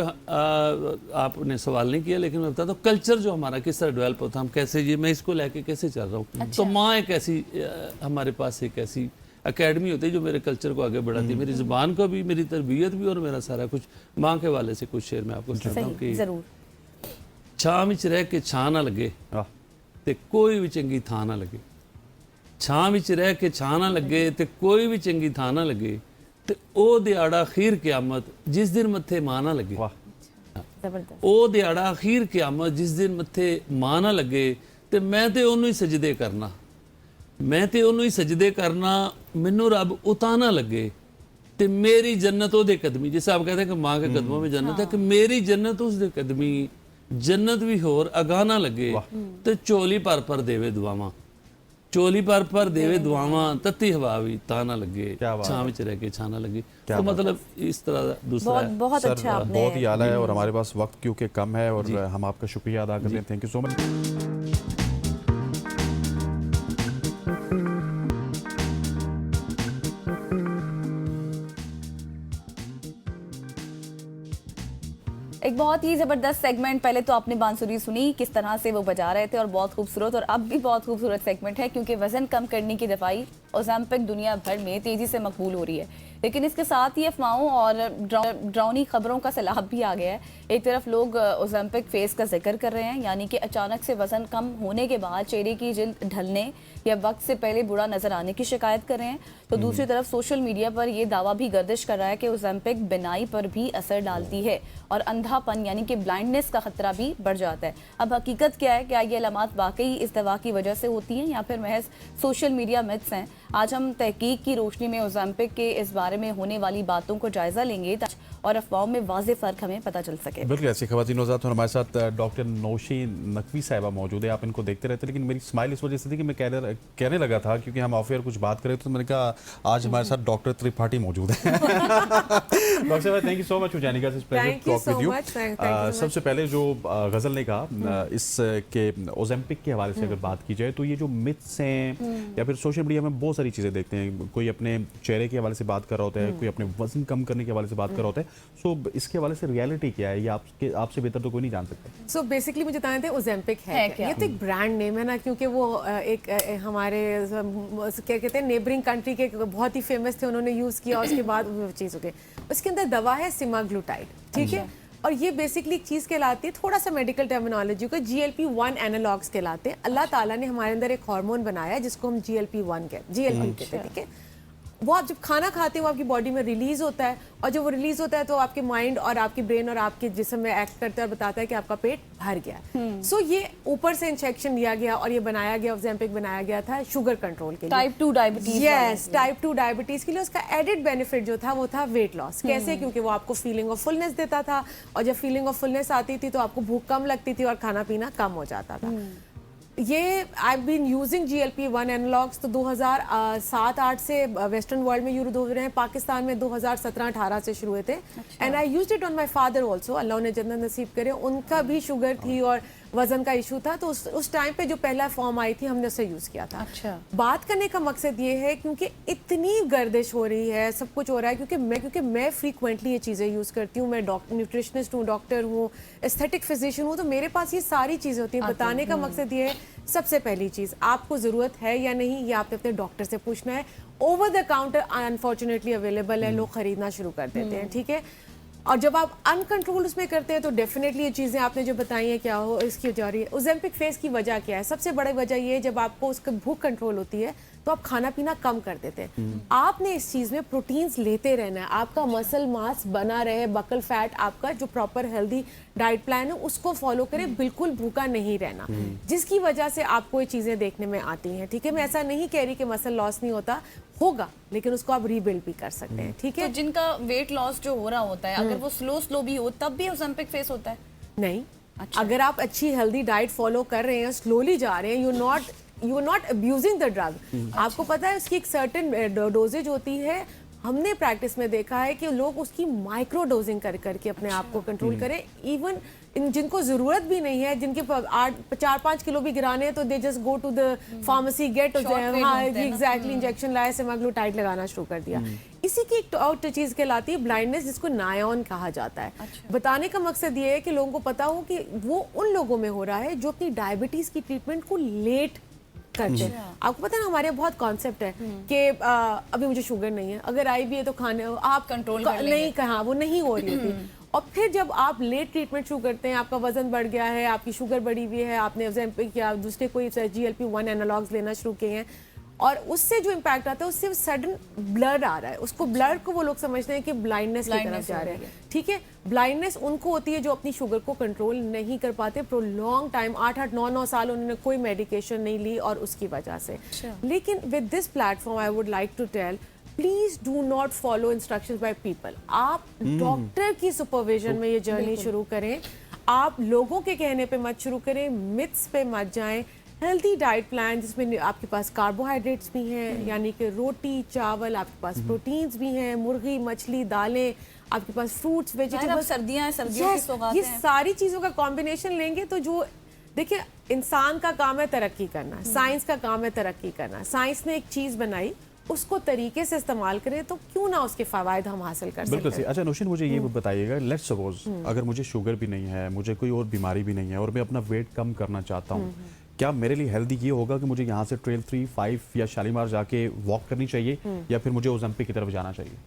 आपने सवाल नहीं किया, लेकिन मैं बताता हूँ कल्चर जो हमारा किस तरह डेवलप होता है, हम कैसे, ये मैं इसको लेके कैसे चल रहा हूँ। तो माँ एक ऐसी, हमारे पास एक ऐसी एकेडमी होती है जो मेरे कल्चर को आगे बढ़ाती है, मेरी ज़ुबान को भी, मेरी तरबियत भी, और मेरा सारा कुछ। माँ के वाले से कुछ शेर मैं आपको सुनाता हूँ कि छां विच रह के छां ना लगे ते कोई भी चंगी थां ना लगे, छां विच रह के छां ना लगे ते कोई भी चंगी थां ना लगे, ते ओ दिहाड़ा अखीर क़यामत जिस दिन मत्थे मां ना लगे। ओ दिहाड़ा अखीर क़यामत जिस दिन मत्थे मां ना लगे, ते मैं ते ओनू ही सजदे करना, मैं ते ओनू ही सजदे करना, मैनू रब उता ना लगे, ते मेरी जन्नत ओदे कदमी। जैसे आप कहते हैं कि माँ के कदमों में जन्नत है, कि मेरी जन्नत उसदे कदमी, जन्नत भी होर अगा ना लगे, ते चोली पर पर देवे दुआवां, चोली पर देवे दुआवां, तत्ती हवा भी ता ना लगे, छां विच रह के छां ना लगे। तो मतलब इस तरह दूसरा बहुत अच्छा आपने, बहुत ही आला है, और हमारे पास वक्त क्योंकि कम है, और हम आपका शुक्रिया अदा करते हैं। Thank you so much. एक बहुत ही ज़बरदस्त सेगमेंट, पहले तो आपने बांसुरी सुनी किस तरह से वो बजा रहे थे, और बहुत खूबसूरत, और अब भी बहुत खूबसूरत सेगमेंट है, क्योंकि वज़न कम करने की दवाई ओज़ेम्पिक दुनिया भर में तेज़ी से मकबूल हो रही है, लेकिन इसके साथ ही अफवाहों और ड्राउनी खबरों का सैलाब भी आ गया है। एक तरफ लोग ओज़ेम्पिक फेस का जिक्र कर रहे हैं, यानी कि अचानक से वज़न कम होने के बाद चेहरे की जिल्द ढलने या वक्त से पहले बुरा नज़र आने की शिकायत कर रहे हैं। तो दूसरी तरफ सोशल मीडिया पर यह दावा भी गर्दिश कर रहा है कि ओज़ेम्पिक बिनाई पर भी असर डालती है, और अंधापन यानी कि ब्लाइंडनेस का खतरा भी बढ़ जाता है। अब हकीकत क्या है, क्या ये अलामात वाकई इस दवा की वजह से होती हैं, या फिर महज सोशल मीडिया मिथ्स हैं? आज हम तहकीक की रोशनी में ओज़ेम्पिक के इस बारे में होने वाली बातों को जायजा लेंगे, और अफवाहों में वाज़ेह फ़र्क हमें पता चल सके। बिल्कुल ऐसी ख़वातीन वज़ात। हमारे साथ डॉक्टर नौशी नकवी साहिबा मौजूद है। आप इनको देखते रहते, लेकिन मेरी स्माइल इस वजह से थी कि मैं कहने लगा था, क्योंकि हम ऑफ एयर कुछ बात करें, तो मैंने कहा आज हमारे साथ डॉक्टर त्रिपाठी मौजूद है। Doctor sahab, thank you so much for joining us, it's pleasure to talk with you. सबसे पहले जो गज़ल ने कहा, इसके ओज़ेम्पिक के हवाले से अगर बात की जाए, तो ये जो मिथ्स हैं, या फिर सोशल मीडिया में बहुत सारी चीज़ें देखते हैं, कोई अपने चेहरे के हवाले से बात कर रहा होता है, कोई अपने वजन कम करने के हवाले से बात कर रहा होता है। सो इसके हवाले से रियलिटी क्या है, ये आपसे बेहतर तो कोई नहीं जान सकता। सो बेसिकली मुझे बताना था ओज़ेम्पिक है क्या? ये तो एक ब्रांड नेम है ना, क्योंकि वो एक हमारे क्या कहते हैं नेबरिंग कंट्री के बहुत ही फेमस थे, उन्होंने यूज़ किया, उसके बाद वो चीज़ हो गई। उसके अंदर दवा है सिमाग्लूटाइड, ठीक है, और ये बेसिकली एक चीज़ कहलाती है, थोड़ा सा मेडिकल टर्मिनोलॉजी को GLP-1 एनालॉग्स कहलाते हैं। अल्लाह ताला ने हमारे अंदर एक हार्मोन बनाया है जिसको हम GLP कहते हैं, ठीक है। वो आप जब खाना खाते हो आपकी बॉडी में रिलीज होता है, और जब वो रिलीज होता है तो आपके माइंड और आपके ब्रेन और आपके जिस्म में एक्ट करता है और बताता है कि आपका पेट भर गया है। सो ये ऊपर से इंजेक्शन लिया गया और ये बनाया गया, ओज़ेम्पिक बनाया गया था शुगर कंट्रोल के लिए, type 2 diabetes. Yes, type 2 diabetes के लिए। उसका एडेड बेनिफिट जो था वो था वेट लॉस। कैसे? क्योंकि वो आपको फीलिंग ऑफ फुलनेस देता था, और जब फीलिंग ऑफ फुलनेस आती थी तो आपको भूख कम लगती थी और खाना पीना कम हो जाता था। ये I been using GLP-1 analogues तो 2007-8 से वेस्टर्न वर्ल्ड में यूज हो रहे हैं, पाकिस्तान में 2017-18 से शुरू हुए थे। And I used it on my father also, Allah उन्हें जन्नत नसीब करे, उनका भी शुगर थी और वजन का इशू था, तो उस टाइम पे जो पहला फॉर्म आई थी हमने उसे यूज़ किया था। अच्छा। बात करने का मकसद ये है क्योंकि इतनी गर्दिश हो रही है, सब कुछ हो रहा है, क्योंकि मैं फ्रीक्वेंटली ये चीज़ें यूज़ करती हूँ, मैं न्यूट्रिशनिस्ट हूँ, डॉक्टर हूँ, एस्थेटिक फिजिशियन हूँ, तो मेरे पास ये सारी चीज़ें होती हैं। बताने का मकसद ये है, सबसे पहली चीज़ आपको ज़रूरत है या नहीं ये आपने अपने डॉक्टर से पूछना है। Over the counter unfortunately available है, लोग खरीदना शुरू कर देते हैं, ठीक है। और जब आप अनकंट्रोल उसमें करते हैं तो डेफिनेटली ये चीज़ें आपने जो बताई हैं क्या हो इसकी जा रही है। ओज़ेम्पिक फेस की वजह क्या है? सबसे बड़ी वजह ये है जब आपको उसका भूख कंट्रोल होती है तो आप खाना पीना कम कर देते हैं। आपने इस चीज़ में प्रोटीन्स लेते रहना है, आपका मसल मास बना रहे, बकल फैट, आपका जो प्रॉपर हेल्दी डाइट प्लान है उसको फॉलो करें, बिल्कुल भूखा नहीं रहना, जिसकी वजह से आपको ये चीज़ें देखने में आती हैं, ठीक है। मैं ऐसा नहीं कह रही कि मसल लॉस नहीं होगा, लेकिन उसको आप रीबिल्ड भी कर सकते हैं, ठीक है। तो जिनका वेट लॉस जो हो रहा होता है, अगर वो स्लो भी हो तब भी ओज़ेम्पिक फेस होता है? नहीं। अच्छा। अगर आप अच्छी हेल्दी डाइट फॉलो कर रहे हैं, स्लोली जा रहे हैं, you are not abusing the drug, आपको पता है उसकी एक सर्टेन डोजेज होती है। हमने प्रैक्टिस में देखा है कि लोग उसकी माइक्रो डोजिंग करके अपने आप को कंट्रोल करें। इवन जिनको जरूरत भी नहीं है, जिनके 4-5 किलो भी गिराने हैं, तो they just go to the pharmacy, get exactly injection लाया, सेमाग्लूटाइड लगाना शुरू कर दिया। इसी की एक और चीज कहलाती है ब्लाइंडनेस, जिसको नायॉन कहा जाता है। बताने का मकसद ये है कि लोगों को पता हो कि वो उन लोगों में हो रहा है जो अपनी डायबिटीज की ट्रीटमेंट को लेट करते हैं। आपको पता है ना, हमारे यहाँ बहुत कॉन्सेप्ट है कि अभी मुझे शुगर नहीं है, अगर आई भी है तो खाने आप कंट्रोल नहीं कहा, वो नहीं हो रही होती। और फिर जब आप लेट ट्रीटमेंट शुरू करते हैं, आपका वजन बढ़ गया है, आपकी शुगर बढ़ी हुई है, आपने ओज़ेम्पिक या दूसरे कोई GLP-1 एनालॉग्स लेना शुरू किए हैं, और उससे जो इम्पैक्ट आता है उससे सडन ब्लर आ रहा है, उसको ब्लर को वो लोग समझते हैं कि ब्लाइंडनेस की तरफ जा रहे हैं, ठीक है। ब्लाइंडनेस उनको होती है जो अपनी शुगर को कंट्रोल नहीं कर पाते, प्रोलॉन्ग टाइम 8-8, 9-9 साल उन्होंने कोई मेडिकेशन नहीं ली और उसकी वजह से। लेकिन with this platform I would like to tell, please do not follow instructions by people. आप डॉक्टर की सुपरविजन में ये जर्नी शुरू करें, आप लोगों के कहने पे मत शुरू करें, मिथ्स पे मत जाएं। हेल्दी डाइट प्लान जिसमें आपके पास कार्बोहाइड्रेट्स भी हैं, यानी कि रोटी चावल, आपके पास प्रोटीन्स भी हैं, मुर्गी मछली दालें, आपके पास फ्रूट्स वेजिटेबल्स, सर्दियां हैं, सर्दियों की सौगातें ये हैं। सारी चीज़ों का कॉम्बिनेशन लेंगे तो जो देखिए, इंसान का काम है तरक्की करना, साइंस का काम है तरक्की करना। साइंस ने एक चीज़ बनाई, उसको तरीके से इस्तेमाल करें तो क्यों ना उसके फ़वाइद हम हासिल कर सकते हैं। बिल्कुल सही। अच्छा नौशीन, मुझे ये बताइएगा, लेट्स सपोज अगर मुझे शुगर भी नहीं है, मुझे कोई और बीमारी भी नहीं है और मैं अपना वेट कम करना चाहता हूँ, क्या मेरे लिए हेल्दी ये होगा कि मुझे यहाँ से 12-3-5 या शालीमार जाके वॉक करनी चाहिए, या फिर मुझे ओज़ेम्पिक की तरफ जाना चाहिए?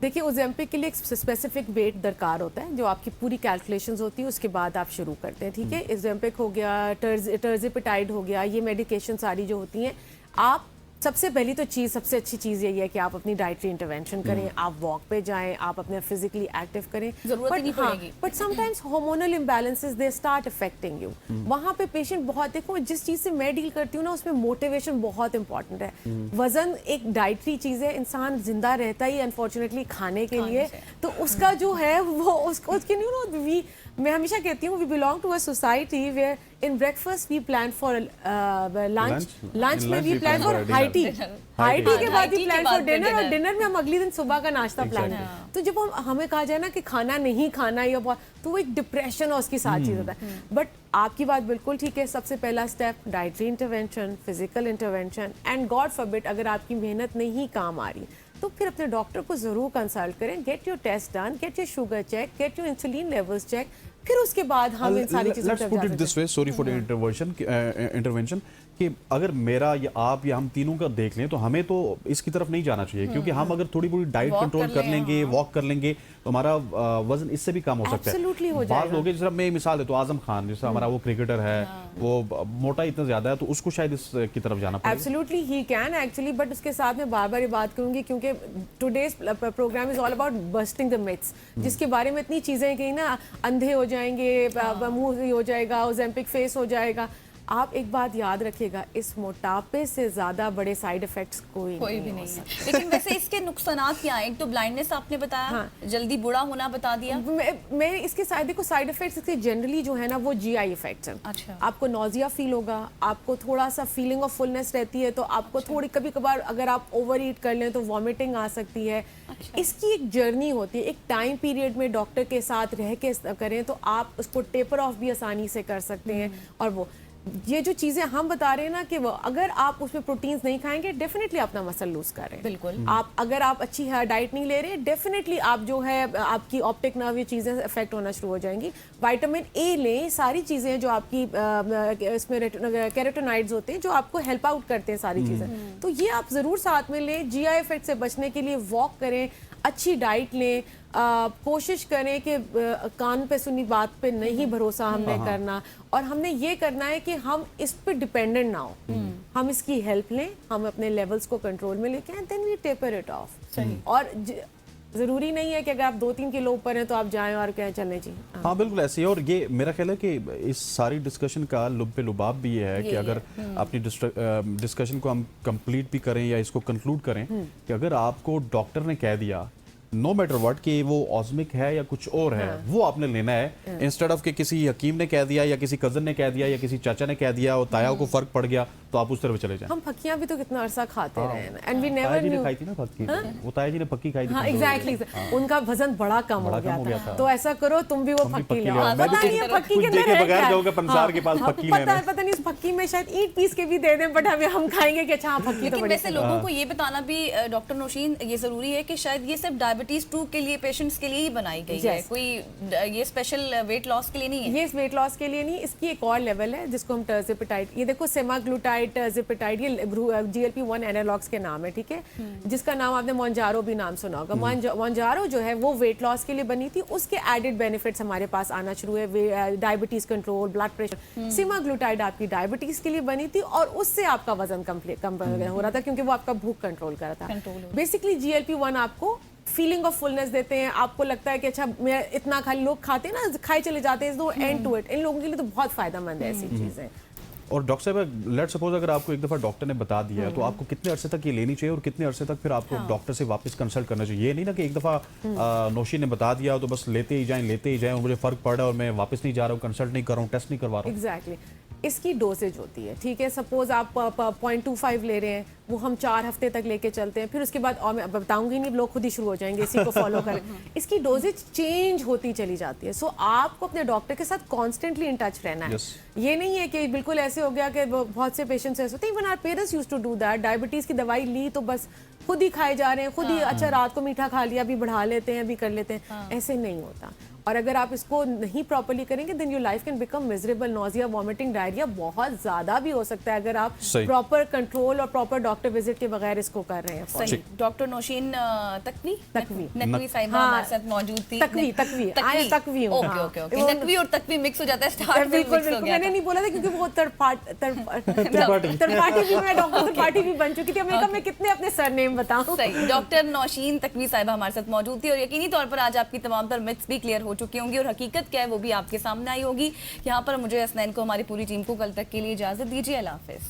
देखिए, ओज़ेम्पिक के लिए एक स्पेसिफिक वेट दरकार होता है, जो आपकी पूरी कैलकुलेशंस होती है, उसके बाद आप शुरू करते हैं, ठीक है। ओज़ेम्पिक हो गया, टर्जिपिटाइड हो गया, ये मेडिकेशन सारी जो होती हैं, आप सबसे पहली तो सबसे अच्छी चीज़ यही है कि आप अपनी डाइटरी इंटरवेंशन करें, आप वॉक पे जाएं, आप अपने फिजिकली एक्टिव करें। जरूरत नहीं पड़ेगी। But sometimes hormonal imbalances they start affecting you. वहाँ पे पेशेंट बहुत, देखो जिस चीज़ से मैं डील करती हूँ ना, उसमें मोटिवेशन बहुत इंपॉर्टेंट है। वजन एक डाइटरी चीज़ है, इंसान जिंदा रहता ही अनफॉर्चुनेटली खाने के लिए, तो उसका जो है वो उसके नहीं, मैं हमेशा कहती हूँ we belong to a society where in breakfast we plan for lunch में we plan for high tea के बाद वी प्लान फॉर डिनर, और डिनर में हम अगली दिन सुबह का नाश्ता प्लान करें। तो जब हमें कहा जाए ना कि खाना नहीं खाना या तो वो एक डिप्रेशन और उसकी साथ चीज़ होता है। बट आपकी बात बिल्कुल ठीक है, सबसे पहला step dietary intervention, physical intervention, and God forbid अगर आपकी मेहनत नहीं काम आ रही तो फिर अपने डॉक्टर को जरूर कंसल्ट करें, get your test done, get your sugar check, get your insulin levels check, फिर उसके बाद हम इन सारी चीजों let's put it this way, sorry for the intervention, कि अगर मेरा या आप या हम तीनों का देख लें तो हमें तो इसकी तरफ नहीं जाना चाहिए, क्योंकि हम अगर थोड़ी बहुत डाइट कंट्रोल कर लेंगे, वॉक कर लेंगे, तो हमारा वजन इससे भी कम हो सकता है। बात लोग, जैसे मैं मिसाल देता हूँ, आजम खान जैसा हमारा वो क्रिकेटर है, वो मोटा इतना ज्यादा है, तो उसको शायद इसकी तरफ जाना पड़ेगा। Absolutely he can actually, but उसके साथ में बार बार ये बात करूंगी क्योंकि today's program is all about busting the myths, जिसके बारे में इतनी चीजें कहीं ना, अंधे हो जाएंगे, मुंह हो जाएगा, ओज़ेम्पिक फेस हो जाएगा। आप एक बात याद रखिएगा, इस मोटापे से ज्यादा बड़े साइड इफेक्ट्स कोई भी नहीं है। लेकिन वैसे इसके नुकसानात क्या हैं? एक तो ब्लाइंडनेस आपने बताया, हाँ। जल्दी बूढ़ा होना बता दिया। मैं इसके साइड इफेक्ट्स इसके जनरली जो है ना वो जीआई इफेक्ट्स हैं। अच्छा। आपको नोजिया फील होगा, आपको थोड़ा सा फीलिंग ऑफ फुलनेस रहती है, तो आपको थोड़ी कभी कभार अगर आप ओवर ईट कर लें तो वॉमिटिंग आ सकती है। इसकी एक जर्नी होती है, एक टाइम पीरियड में डॉक्टर के साथ रह के करें तो आप उसको टेपर ऑफ भी आसानी से कर सकते हैं। और वो ये जो चीजें हम बता रहे हैं ना कि वो अगर आप उसमें प्रोटीन्स नहीं खाएंगे डेफिनेटली अपना मसल लूज कर रहे हैं। बिल्कुल। आप अगर आप अच्छी डाइट नहीं ले रहे डेफिनेटली आप जो है आपकी ऑप्टिक नर्व ये चीजें इफेक्ट होना शुरू हो जाएंगी। विटामिन ए लें, सारी चीजें जो आपकी इसमें कैरोटीनॉइड्स होते हैं जो आपको हेल्प आउट करते हैं सारी चीजें, तो ये आप जरूर साथ में लें। जीआई इफेक्ट से बचने के लिए वॉक करें, अच्छी डाइट लें, कोशिश करें कि कान पे सुनी बात पे नहीं भरोसा हमने करना, और हमने ये करना है कि हम इस पे डिपेंडेंट ना हो। हम इसकी हेल्प लें, हम अपने लेवल्स को कंट्रोल में लेके and then we taper it off. और जरूरी नहीं है कि अगर आप 2-3 किलो ऊपर हैं तो आप जाएं और कहें चलें जी। हाँ बिल्कुल ऐसे ही। और ये मेरा ख्याल है कि इस सारी डिस्कशन का लुब्बे लुबाब भी ये है कि अगर अपनी डिस्कशन को हम कंप्लीट भी करें या इसको कंक्लूड करें कि अगर आपको डॉक्टर ने कह दिया नो मैटर व्हाट कि वो ऑस्मिक है या कुछ और है, वो आपने लेना है इंस्टेड ऑफ कि किसी हकीम ने कह दिया या किसी कजन ने कह दिया या किसी चाचा ने कह दिया और ताया को फर्क पड़ गया तो आप उस तरफ चले जाएं। हम फक्कियां भी तो कितना अरसा खाते रहे हैं एंड वी नेवर न्यू। खाई थी ना फक्की, वो ताया जी ने पक्की खाई थी। हाँ एग्जैक्टली, उनका वजन बड़ा कम हो गया था। तो ऐसा करो तुम भी वो फक्की ले आओ। पता नहीं फक्की के अंदर है क्या, जाऊंगा पंसार के पास फक्की लेने। पता नहीं उस फक्की में शायद ईट पीस के भी दे दें, बट हम खाएंगे कि अच्छा फक्की तो बड़ी। वैसे लोगों को ये बताना भी डॉक्टर नौशीन ये जरूरी है कि शायद ये सिर्फ डायबिटीज 2 के लिए पेशेंट्स के लिए ही बनाई गई है, कोई ये स्पेशल वेट लॉस के लिए नहीं है। ये वेट लॉस के लिए नहीं, इसकी एक और लेवल है जिसको हम टर्जेपिटाइड, ये देखो सेमाग्लूटाइड, टर्जेपिटाइड, ये GLP-1 एनालॉग्स के नाम है, ठीक है, जिसका नाम आपने मोंजारो भी नाम सुना होगा। मोंजारो जो है वो वेट लॉस के लिए बनी थी, उसके एडेड बेनिफिट्स हमारे पास आना शुरू है, diabetes control, blood pressure. Semaglutide आपकी डायबिटीज के लिए बनी थी और उससे आपका वजन कम हो रहा था क्योंकि वो आपका भूख कंट्रोल कर रहा था। बेसिकली GLP-1 आपको फीलिंग ऑफ फुलनेस देते हैं, आपको लगता है कि अच्छा मैं इतना खा, लोग खाते हैं ना खाई चले जाते हैं, तो एंड टू इट इन लोगों के लिए तो बहुत फायदेमंद है ऐसी चीजें। और डॉक्टर साहब लेट सपोज अगर आपको एक दफ़ा डॉक्टर ने बता दिया है तो आपको कितने अरसे तक ये लेनी चाहिए और कितने अरसे तक फिर आपको डॉक्टर से वापस कंसल्ट करना चाहिए? ये नहीं ना कि एक दफ़ा नौशी ने बता दिया तो बस लेते ही जाएं और मुझे फ़र्क पड़ रहा है और मैं वापस नहीं जा रहा हूँ, कंसल्ट नहीं कर रहा हूँ, टेस्ट नहीं करवा रहा हूँ। एग्जैक्टली इसकी डोसेज होती है, ठीक है। सपोज आप 0.25 ले रहे हैं, वो हम 4 हफ्ते तक लेके चलते हैं, फिर उसके बाद और मैं बताऊंगी नहीं, लोग खुद ही शुरू हो जाएंगे इसी को फॉलो करें। इसकी डोजेज चेंज होती चली जाती है। सो आपको अपने डॉक्टर के साथ कॉन्स्टेंटली इन टच रहना है। ये नहीं है कि बिल्कुल ऐसे हो गया कि बहुत से पेशेंट्स ऐसे होते हैं, even our parents used to do that, diabetes की दवाई ली तो बस खुद ही खाए जा रहे हैं, खुद ही अच्छा रात को मीठा खा लिया, अभी बढ़ा लेते हैं, अभी कर लेते हैं। ऐसे नहीं होता। और अगर आप इसको नहीं प्रॉपर्ली करेंगे then your life can become miserable. Nausea, vomiting, diarrhoea बहुत ज्यादा भी हो सकता है अगर आप प्रॉपर कंट्रोल और प्रॉपर डॉक्टर विजिट के बगैर इसको कर रहे हैं। सही। डॉक्टर नौशीन तकवी साहिबा हमारे साथ मौजूद थी। तकवी ओके नकवी और तकवी मिक्स हो जाता है स्टार्ट में। बिल्कुल मैंने नहीं बोला था क्योंकि वो थर्ड पार्टी भी मैं डॉक्टर पार्टी भी बन चुकी थी। अमेरिका में कितने अपने सरनेम बताऊं। सही। डॉक्टर नौशीन तकवी साहिबा हमारे साथ मौजूद थी और यकीनी तौर पर आज आपकी तमाम तर मिथ्स भी क्लियर हो चुकी होंगी और हकीकत क्या है वो भी आपके सामने आई होगी। यहाँ पर मुझे हसनैन को, हमारी पूरी टीम को कल तक के लिए इजाजत दीजिए। अल्लाह हाफिज।